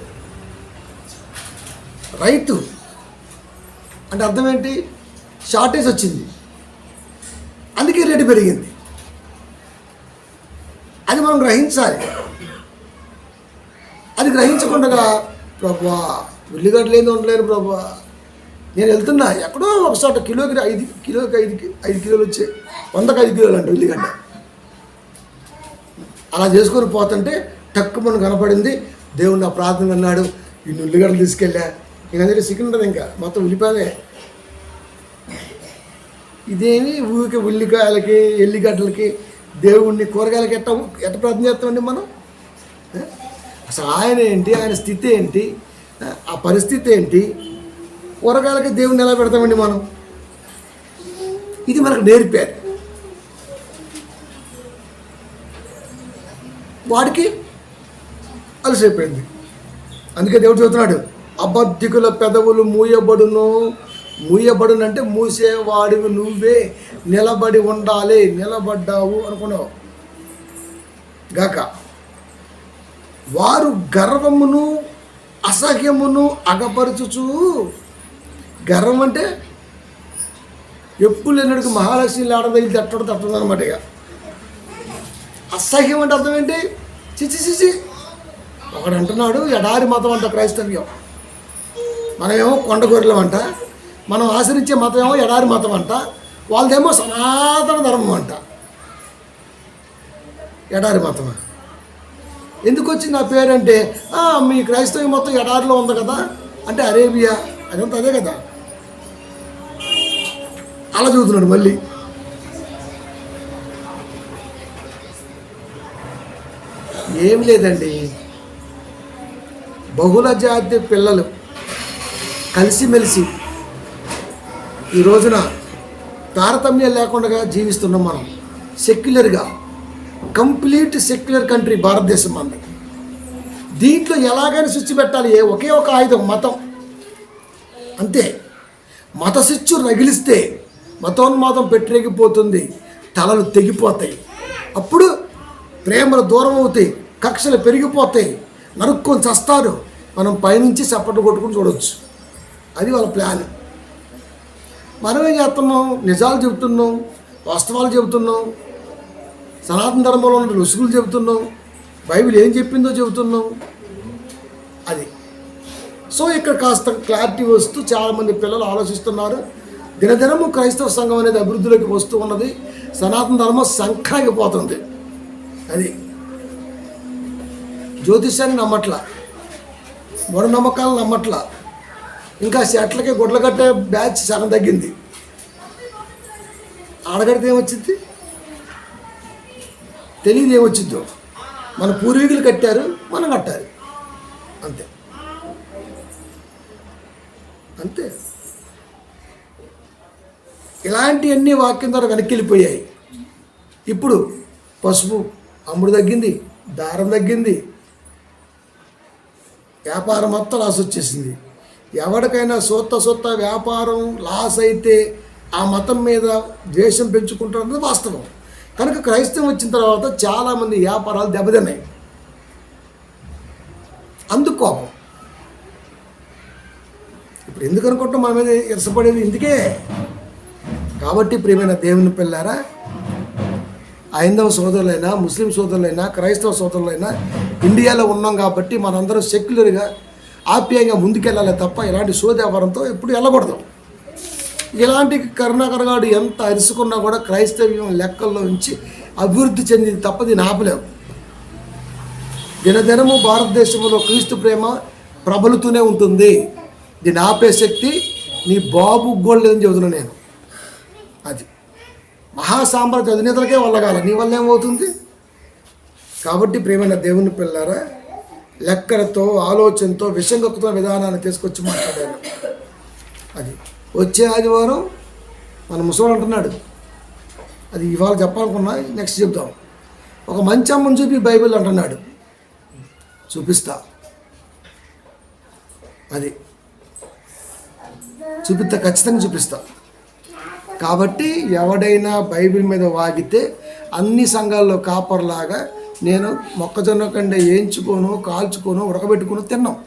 రైతు అంటే అర్థం ఏంటి? షార్టేజ్ వచ్చింది, అందుకే రేటు పెరిగింది. అది మనం గ్రహించాలి. అది గ్రహించకుండా ప్రభువా ఉల్లిగడ్డలు ఏంది ఉండలేను ప్రభువా, నేను వెళ్తున్నా ఎక్కడో ఒకసారి కిలోకి 5 కిలోలు వచ్చే 100కి 5 కిలోలు అంట ఉల్లిగడ్డ. అలా చేసుకొని పోతుంటే తక్కువ మనకు కనపడింది. దేవుడు నా ప్రార్థన అన్నాడు, ఇన్ని ఉల్లిగడ్డలు తీసుకెళ్ళా. ఇంకా దగ్గర చికెన్ ఉంటుంది, ఇంకా మొత్తం ఉల్లిపాయలే. ఇదేమి ఊరికి ఉల్లికాయలకి ఎల్లిగడ్డలకి దేవుడిని కూరగాయలకి ఎట్ట ప్రార్థన చేస్తామండి మనం? అసలు ఆయన ఏంటి, ఆయన స్థితి ఏంటి, ఆ పరిస్థితి ఏంటి? కూరగాయలకి దేవుడిని ఎలా పెడతామండి మనం? ఇది మనకు నేర్పారు. వాడికి అలసైపోయింది. అందుకే దేవుడు చెబుతున్నాడు, అబద్ధికుల పెదవులు మూయబడునంటే మూసేవాడివి నువ్వే, నిలబడి ఉండాలి. నిలబడ్డావు అనుకున్నావు గాక. వారు గర్వమును అసహ్యమును అగపరచుచు, గర్వం అంటే ఎప్పుడు లేనడికి మహాలక్ష్మి ఆడదగిలి తట్టడం అనమాట. ఇక అసహ్యం అంటే అర్థం ఏంటి? చిచి ఒకడు అంటున్నాడు ఎడారి మతం అంట క్రైస్తవ్యం, మనమేమో కొండ గొర్రెలం అంట, మనం ఆచరించే మతం ఏమో ఎడారి మతం అంట, వాళ్ళదేమో సనాతన ధర్మం అంట. ఎడారి మతమా? ఎందుకు వచ్చింది నా పేరంటే, మీ క్రైస్తవ్యం మొత్తం ఎడారిలో ఉంది కదా అంటే అరేబియా అదంతా అదే కదా. అలా చూస్తున్నాడు మళ్ళీ. ఏం లేదండి, బహుళ జాతి పిల్లలు కలిసిమెలిసి ఈ రోజున తారతమ్యం లేకుండా జీవిస్తున్నాం మనం. సెక్యులర్గా, కంప్లీట్ సెక్యులర్ కంట్రీ భారతదేశం మనది. దీంట్లో ఎలాగైనా స్విచ్ పెట్టాలి, ఒకే ఒక ఆయుధం మతం, అంతే. మత స్విచ్ రగిలిస్తే మతోన్మాదం పెట్టిరేగిపోతుంది, తలలు తెగిపోతాయి, అప్పుడు ప్రేమలు దూరం అవుతాయి, కక్షలు పెరిగిపోతాయి, నరుక్కొని చస్తారు. మనం పైనుంచి చప్పట్లు కొట్టుకుని చూడవచ్చు. అది వాళ్ళ ప్లాన్. మనమేం చేస్తున్నాం? నిజాలు చెబుతున్నాం, వాస్తవాలు చెబుతున్నాం, సనాతన ధర్మంలో ఉన్న రుసుగులు చెబుతున్నాం, బైబిల్ ఏం చెప్పిందో చెబుతున్నాం. అది సో ఇక్కడ కాస్త క్లారిటీ వస్తూ చాలామంది పిల్లలు ఆలోచిస్తున్నారు. దినదినము క్రైస్తవ సంఘం అనేది అభివృద్ధిలోకి వస్తూ ఉన్నది. సనాతన ధర్మం సంఖ్యాగిపోతుంది. అది జ్యోతిష్యాన్ని నమ్మట్లా, మూఢనమ్మకాలను నమ్మట్లా, ఇంకా చెట్లకి గుడ్ల కట్టే బ్యాచ్ సగం తగ్గింది. ఆడగడితే ఏమొచ్చింది తెలియదు, ఏమొచ్చిందో. మన పూర్వీకులు కట్టారు, మనం కట్టాలి, అంతే అంతే. ఇలాంటివన్నీ వాక్యం ద్వారా వెనక్కి వెళ్ళిపోయాయి. ఇప్పుడు పసుపు అమ్ముడు తగ్గింది, దారం తగ్గింది, వ్యాపారం మొత్తం లాస్ వచ్చేసింది. ఎవరికైనా సొత్త వ్యాపారం లాస్ అయితే ఆ మతం మీద ద్వేషం పెంచుకుంటారన్నది వాస్తవం. కనుక క్రైస్తవం వచ్చిన తర్వాత చాలామంది వ్యాపారాలు దెబ్బతిన్నాయి. అందుకు కోపం. ఇప్పుడు ఎందుకు అనుకుంటాం మన మీద ఇరసపడేది ఇందుకే. కాబట్టి ప్రియమైన దేవుని పిల్లారా, హైందవ సోదరులైనా, ముస్లిం సోదరులైనా, క్రైస్తవ సోదరులైనా ఇండియాలో ఉన్నాం కాబట్టి మనందరం సెక్యులర్గా ఆప్యాయంగా ముందుకెళ్ళాలి తప్ప ఇలాంటి సోదేవరంతో ఎప్పుడు వెళ్ళకూడదు. ఇలాంటి కరుణాకరగాడు ఎంత అరుసుకున్నా కూడా క్రైస్తవ్యం లెక్కల్లో ఉంచి అభివృద్ధి చెందింది తప్ప దీన్ని ఆపలేము. దినదినము భారతదేశంలో క్రీస్తు ప్రేమ ప్రబలుతూనే ఉంటుంది. దీన్ని ఆపే శక్తి నీ బాబు కూడా లేదని చెబుతున్నా నేను. అది మహాసామ్రాజ్య అధినేతలకే వల్లగాల, నీ వల్ల ఏమవుతుంది? కాబట్టి ప్రేమైన దేవుని పిల్లారా, లెక్కలతో ఆలోచనతో విషంగక్కుతున్న విధానాన్ని తీసుకొచ్చి మాట్లాడాను. అది వచ్చే ఆదివారం మన ముసలి అంటున్నాడు, అది ఇవాళ చెప్పాలనుకున్నా, నెక్స్ట్ చెప్తాం. ఒక మంచి అమ్మని చూపి బైబిల్ అంటున్నాడు, చూపిస్తా. అది చూపిస్తా, ఖచ్చితంగా చూపిస్తా. కాబట్టి ఎవడైనా బైబిల్ మీద వాగితే అన్ని సంఘాల్లో కాపర్లాగా నేను మొక్కజొన్న కంటే వేయించుకోను, కాల్చుకోను, ఉడకబెట్టుకుని తిన్నాం.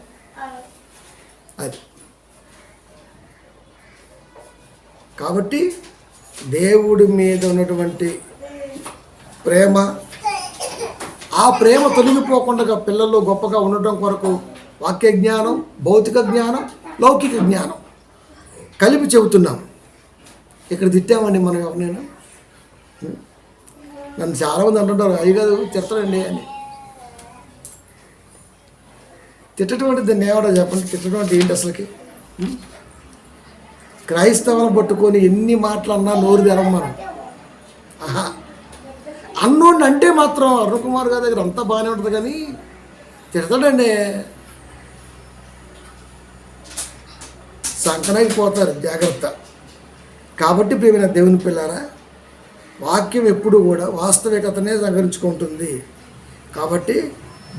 అది కాబట్టి దేవుడి మీద ఉన్నటువంటి ప్రేమ, ఆ ప్రేమ తొలగిపోకుండా పిల్లలు గొప్పగా ఉండటం కొరకు వాక్య జ్ఞానం, భౌతిక జ్ఞానం, లౌకిక జ్ఞానం కలిపి చెబుతున్నాం. ఇక్కడ తిట్టామండి మనం ఎవరినైనా? నన్ను చాలామంది అంటుంటారు, అయ్యగారు తిడతారండి అని. తిట్టడం అంటే దాన్ని ఏమంటారు చెప్పండి? తిట్టడం అంటే ఏంటి అసలుకి? క్రైస్తవులను పట్టుకొని ఎన్ని మాటలు అన్నా నోరు తెరం మనం. ఆహా, అన్నోడిని అంటే మాత్రం అరుణ్ కుమార్ గారి దగ్గర అంతా బాగానే ఉంటుంది, కానీ తిడతాడండి, సంకనానికి పోతారు, జాగ్రత్త. కాబట్టి ప్రియమైన దేవుని పిల్లారా, వాక్యం ఎప్పుడు కూడా వాస్తవికతనే సంహరించుకుంటుంది. కాబట్టి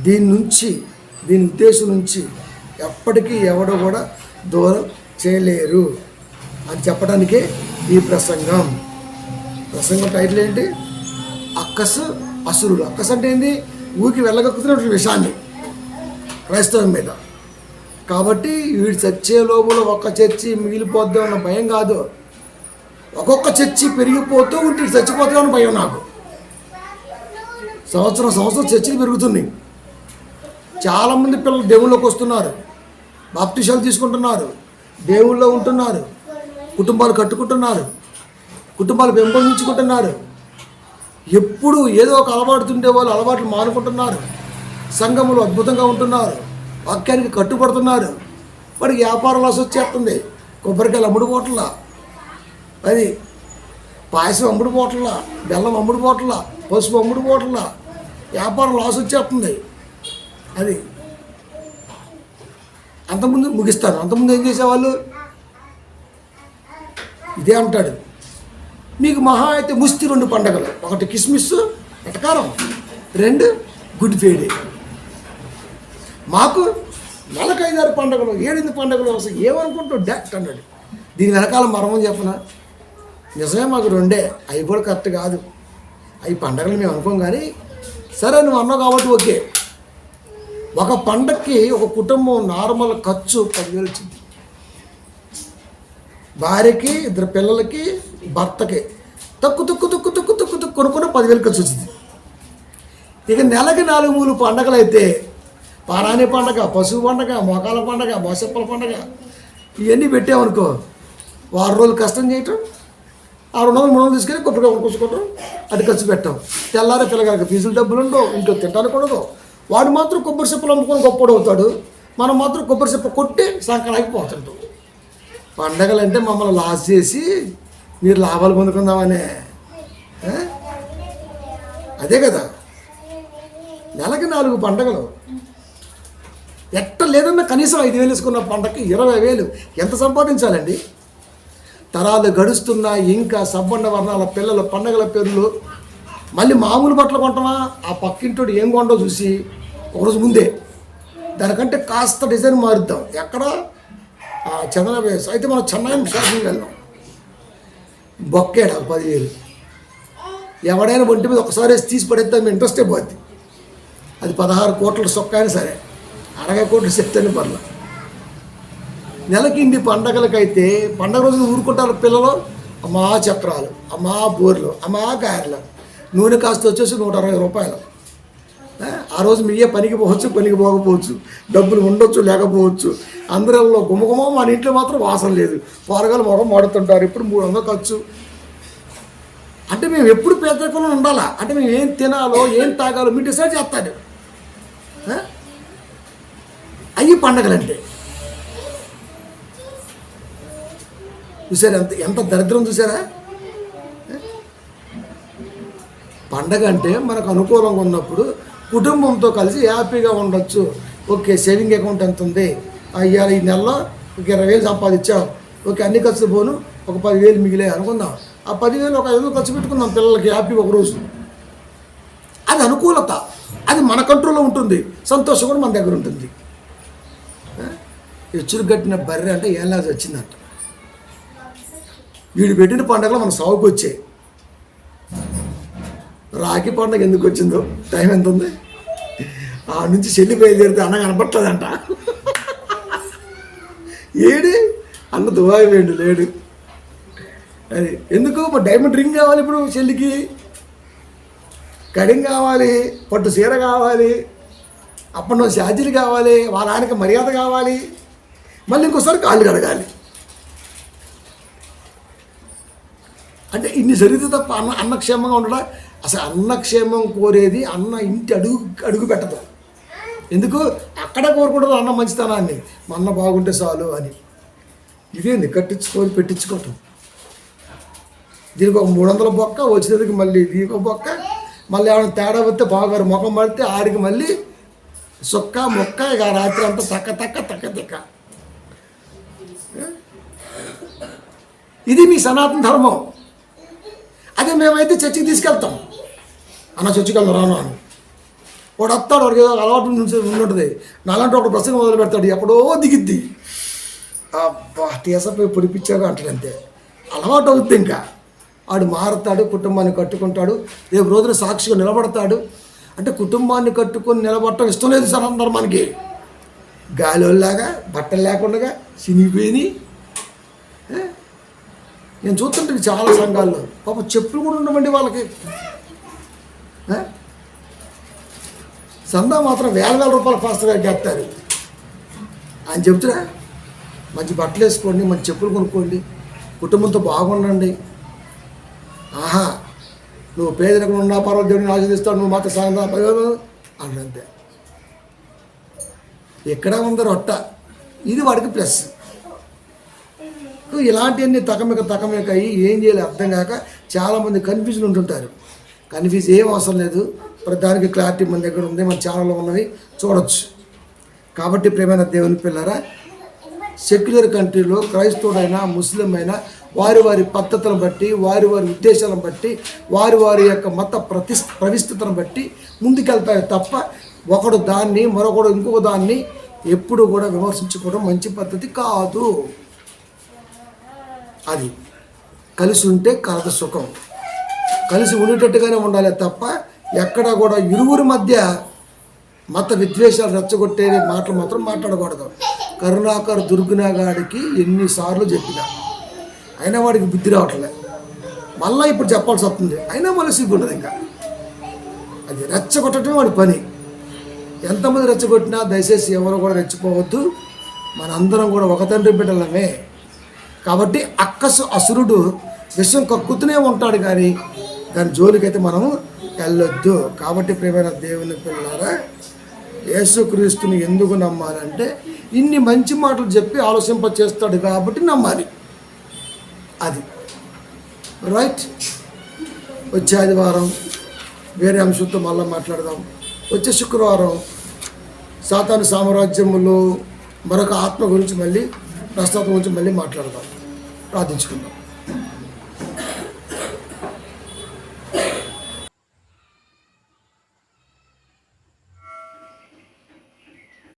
దీని ఉద్దేశం నుంచి ఎప్పటికీ ఎవడో కూడా దూరం చేయలేరు అని చెప్పడానికే ఈ ప్రసంగం టైటిల్ ఏంటి? అక్కసు అసురులు. అక్కసు అంటే ఏంటి? ఊరికి వెళ్ళగక్కుతున్నటువంటి విషయాన్ని క్రైస్తవం మీద. కాబట్టి వీడు చచ్చే లోపల ఒక్క చర్చి మిగిలిపోద్దాం అన్న భయం కాదు, ఒక్కొక్క చర్చి పెరిగిపోతూ ఉంటే చచ్చిపోతామని భయం నాకు. సంవత్సరం చర్చిలు పెరుగుతున్నాయి. చాలామంది పిల్లలు దేవుళ్ళలోకి వస్తున్నారు, బాప్టిజాలు తీసుకుంటున్నారు, దేవుళ్ళలో ఉంటున్నారు, కుటుంబాలు కట్టుకుంటున్నారు, కుటుంబాలు పెంపొందించుకుంటున్నారు. ఎప్పుడు ఏదో ఒక అలవాటుతుండే వాళ్ళు అలవాట్లు మానుకుంటున్నారు, సంఘములు అద్భుతంగా ఉంటున్నారు, వాక్యానికి కట్టుబడుతున్నారు. వాడికి వ్యాపారం లాస్ వచ్చేస్తుంది. కొబ్బరికాయలు అమ్ముడుపోవట్లా, అది పాయసం అమ్ముడుపోవట్లా, బెల్లం అమ్ముడుపోవట్లా, పసుపు అమ్ముడుపోవట్లా, వ్యాపారం లాస్ వచ్చేస్తుంది. అది అంతకుముందు ముగిస్తాను. అంతకుముందు ఏం చేసేవాళ్ళు? ఇదే అంటాడు, మీకు మహా అయితే ముస్తి 2 పండగలు, ఒకటి కిస్మిస్ ఎటకారం, 2 గుడ్ ఫ్రైడే. మాకు నెలకు 5-6 పండుగలు, 7-8 పండుగలు వస్తాయి. ఏమనుకుంటావు డాక్టర్ అన్నాడు. దీని వెనకాల మర్మం చెప్పనా? నిజమే, మాకు 2 అవి కూడా కరెక్ట్ కాదు. అవి పండగలు మేము అనుకోం, కానీ సరే నువ్వు అన్నావు కాబట్టి ఓకే. ఒక పండగకి ఒక కుటుంబం నార్మల్ ఖర్చు 10,000 వచ్చింది. భార్యకి, 2 పిల్లలకి, భర్తకి తక్కు కొనుక్కున్న 10,000 ఖర్చు వచ్చింది. ఇక నెలకి 4-3 పండగలు అయితే పారాణి పండగ, పశువు పండగ, మోకాల పండగ, మోసప్పల పండగ, ఇవన్నీ పెట్టామనుకో, 6 రోజులు కష్టం చేయటం, 600-300 తీసుకెళ్ళి కొబ్బరిగా కొనుక్కొచ్చుకోవటం, అది ఖర్చు పెట్టాం. తెల్లారే పిల్లగారికి ఫీజులు డబ్బులు ఉండవు, ఇంట్లో తింటానికి ఉండదు. వాడు మాత్రం కొబ్బరి చెప్పలు అమ్ముకొని గొప్పడు అవుతాడు, మనం మాత్రం కొబ్బరి చెప్ప కొట్టి సంకరానికి పోతుంటాం. పండగలు అంటే మమ్మల్ని లాస్ చేసి మీరు లాభాలు పొందుకుందామనే, అదే కదా. నెలకి 4 పండగలు, ఎట్ట లేదన్నా కనీసం 5,000 వేసుకున్న పండగకి 20,000 ఎంత సంపాదించాలండి? తరాలు గడుస్తున్నా ఇంకా సబ్బండ వర్ణాల పిల్లలు పండగల పేర్లు. మళ్ళీ మామూలు బట్టలు కొంటామా? ఆ పక్కింటోడు ఏం కొండో చూసి ఒకరోజు ముందే దానికంటే కాస్త డిజైన్ మారుద్దాం. ఎక్కడ? చందన వేస్ అయితే మనం చెన్నై షాపింగ్కి వెళ్దాం, బొక్కేడు 10,000. ఎవడైనా ఒంటి మీద ఒకసారి తీసి పడేద్దాం, ఇంట్రెస్టే పోద్ది. అది 16 కోట్ల సొక్క అయినా సరే, 60 కోట్లు చెప్తాను పర్ల. నెలకి ఇన్ని పండగలకైతే పండగ రోజున ఊరుకుంటారు పిల్లలు. అమ్మా చక్రాలు, అమ్మా బోర్లు, అమ్మా గారెలు. నూనె కాస్త వచ్చేసి 160 రూపాయలు. ఆ రోజు మీయే పనికి పోవచ్చు, పనికి పోకపోవచ్చు, డబ్బులు ఉండొచ్చు లేకపోవచ్చు. అందరిలో గుమగుమ, మన ఇంట్లో మాత్రం వాసన లేదు. పోరగాలు మొగం మాడుతుంటారు. ఇప్పుడు 300 ఖర్చు. అంటే మేము ఎప్పుడు పేదరికంలో ఉండాలా? అంటే మేము ఏం తినాలో ఏం తాగాలో మీరు డిసైడ్ చేస్తాడు. అవి పండగలంటే చూసారా? ఎంత దరిద్రం చూసారా? పండగ అంటే మనకు అనుకూలంగా ఉన్నప్పుడు కుటుంబంతో కలిసి హ్యాపీగా ఉండొచ్చు. ఓకే, సేవింగ్ అకౌంట్ ఎంత ఉంది, అయ్యా ఈ నెలలో ఒక 20,000 సంపాదించాం, ఓకే అన్ని ఖర్చులు పోను ఒక 10,000 మిగిలే అనుకుందాం. ఆ 10,000 ఒక 5,000 ఖర్చు పెట్టుకుందాం పిల్లలకి హ్యాపీగా ఒకరోజు. అది అనుకూలత, అది మన కంట్రోల్లో ఉంటుంది. సంతోషం కూడా మన దగ్గర ఉంటుంది. ఎచ్చులు కట్టిన బర్రె అంటే ఏం లాగా వచ్చిందంట. వీడు పెట్టిన పండగలు మన సాగుకు వచ్చాయి. రాఖీ పండగ ఎందుకు వచ్చిందో, టైం ఎంత ఉంది, ఆ నుంచి చెల్లి బయలుదేరితే అన్న కనపట్లేదంట. ఏడి అన్న దుబాయ్ వేయండి లేడు. అది ఎందుకు మరి డైమండ్ రింగ్ కావాలి, ఇప్పుడు చెల్లికి కడింగ్ కావాలి, పట్టు చీర కావాలి, అప్పటి ఛార్జీలు కావాలి, వాళ్ళ ఆయనకి మర్యాద కావాలి, మళ్ళీ ఇంకోసారి కాళ్ళు కడగాలి. అంటే ఇన్ని జరిగితే తప్ప అన్నక్షేమంగా ఉండడం. అసలు అన్నక్షేమం కోరేది అన్న ఇంటి అడుగు పెట్టదు. ఎందుకు అక్కడ కోరుకుంటారు అన్న మంచితనాన్ని, మా అన్న బాగుంటే చాలు అని. ఇదేంది కట్టించుకొని పెట్టించుకోవటం. దీనికి ఒక 300 బొక్క వచ్చేందుకు, మళ్ళీ దీనికి ఒక బొక్క, మళ్ళీ ఏమైనా తేడా వస్తే బాగారు ముఖం పడితే ఆడికి మళ్ళీ సొక్క మొక్క, ఇక రాత్రి అంతా తక్క. ఇది మీ సనాతన ధర్మం. అదే మేమైతే చర్చికి తీసుకెళ్తాం. అన్న చర్చికి వెళ్తాం రాను అని వాడు వస్తాడు, వాడికి ఏదో అలవాటు నుంచి ఉండుంటుంది. నాలాంటి ఒక ప్రసంగం మొదలు పెడతాడు, ఎప్పుడో దిగిద్ది. అబ్బా తీసపోయి పొడిపించాడు అంటాడు. అంతే అలవాటు అవుతుంది. ఇంకా వాడు మారుతాడు, కుటుంబాన్ని కట్టుకుంటాడు, రేపు రోజున సాక్షిగా నిలబడతాడు. అంటే కుటుంబాన్ని కట్టుకొని నిలబడటం ఇష్టం లేదు సార్ అందరు మనకి. గాలిలాగా బట్టలు లేకుండా చినిగిపోయి. నేను చూస్తుంటే చాలా సంఘాల్లో పాప చెప్పులు కూడా ఉండవండి వాళ్ళకి. సందా మాత్రం వేల రూపాయలు ఫాస్ట్గా గెత్తారు. ఆయన చెప్తున్నా మంచి బట్టలు వేసుకోండి, మంచి చెప్పులు కొనుక్కోండి, కుటుంబంతో బాగుండండి. ఆహా నువ్వు పేదరికం ఉన్నా పర్వాలేదు, దేవుడిని ఆశీర్దిస్తాడు, నువ్వు మాత్రం సాయంత్రం అన్నంతే. ఎక్కడ ఉందో రొట్ట, ఇది వాడికి ప్లస్. ఇలాంటివన్నీ తకమిక అయ్యి ఏం చేయాలి అర్థం కాక చాలామంది కన్ఫ్యూజన్ ఉంటుంటారు. కన్ఫ్యూజ్ ఏం అవసరం లేదు, ప్రతిదానికి క్లారిటీ మన దగ్గర ఉంది, మన ఛానల్లో ఉన్నవి చూడొచ్చు. కాబట్టి ప్రియమైన దేవుని పిల్లరా, సెక్యులర్ కంట్రీలో క్రైస్తవుడైనా ముస్లిం అయినా వారి వారి పద్ధతులను బట్టి, వారి వారి ఉద్దేశాలను బట్టి, వారి వారి యొక్క మత ప్రవిష్టతను బట్టి ముందుకెళ్తాయి తప్ప ఒకడు దాన్ని మరొకడు ఇంకొక దాన్ని ఎప్పుడు కూడా విమర్శించుకోవడం మంచి పద్ధతి కాదు. అది కలిసి ఉంటే కలద సుఖం, కలిసి ఉండేటట్టుగానే ఉండాలి తప్ప ఎక్కడా కూడా ఇరువురి మధ్య మత విద్వేషాలు రెచ్చగొట్టే మాటలు మాత్రం మాట్లాడకూడదు. కరుణాకర్ దుర్గునాగాడికి ఎన్నిసార్లు చెప్పినా అయినా వాడికి బుద్ధి రావట్లే. మళ్ళీ ఇప్పుడు చెప్పాల్సి వస్తుంది, అయినా మళ్ళీ సిగ్గుండదు. ఇంకా అది రెచ్చగొట్టడం వాడి పని. ఎంతమంది రెచ్చగొట్టినా దయచేసి ఎవరు కూడా రెచ్చిపోవద్దు. మనందరం కూడా ఒక తండ్రి బిడ్డలమే. కాబట్టి అసురుడు విషం కక్కుతూనే ఉంటాడు, కానీ దాని జోలికైతే మనము వెళ్ళొద్దు. కాబట్టి ప్రియమైన దేవుని పిల్లలారా, యేసుక్రీస్తుని ఎందుకు నమ్మాలంటే ఇన్ని మంచి మాటలు చెప్పి ఆలోచింప చేస్తాడు కాబట్టి నమ్మాలి. అది రైట్. వచ్చే ఆదివారం వేరే అంశంతో మళ్ళీ మాట్లాడదాం. వచ్చే శుక్రవారం సాతాను సామ్రాజ్యములో మరొక ఆత్మ గురించి మళ్ళీ ప్రస్తుతం గురించి మళ్ళీ మాట్లాడదాం. ప్రార్థించుకుందాం.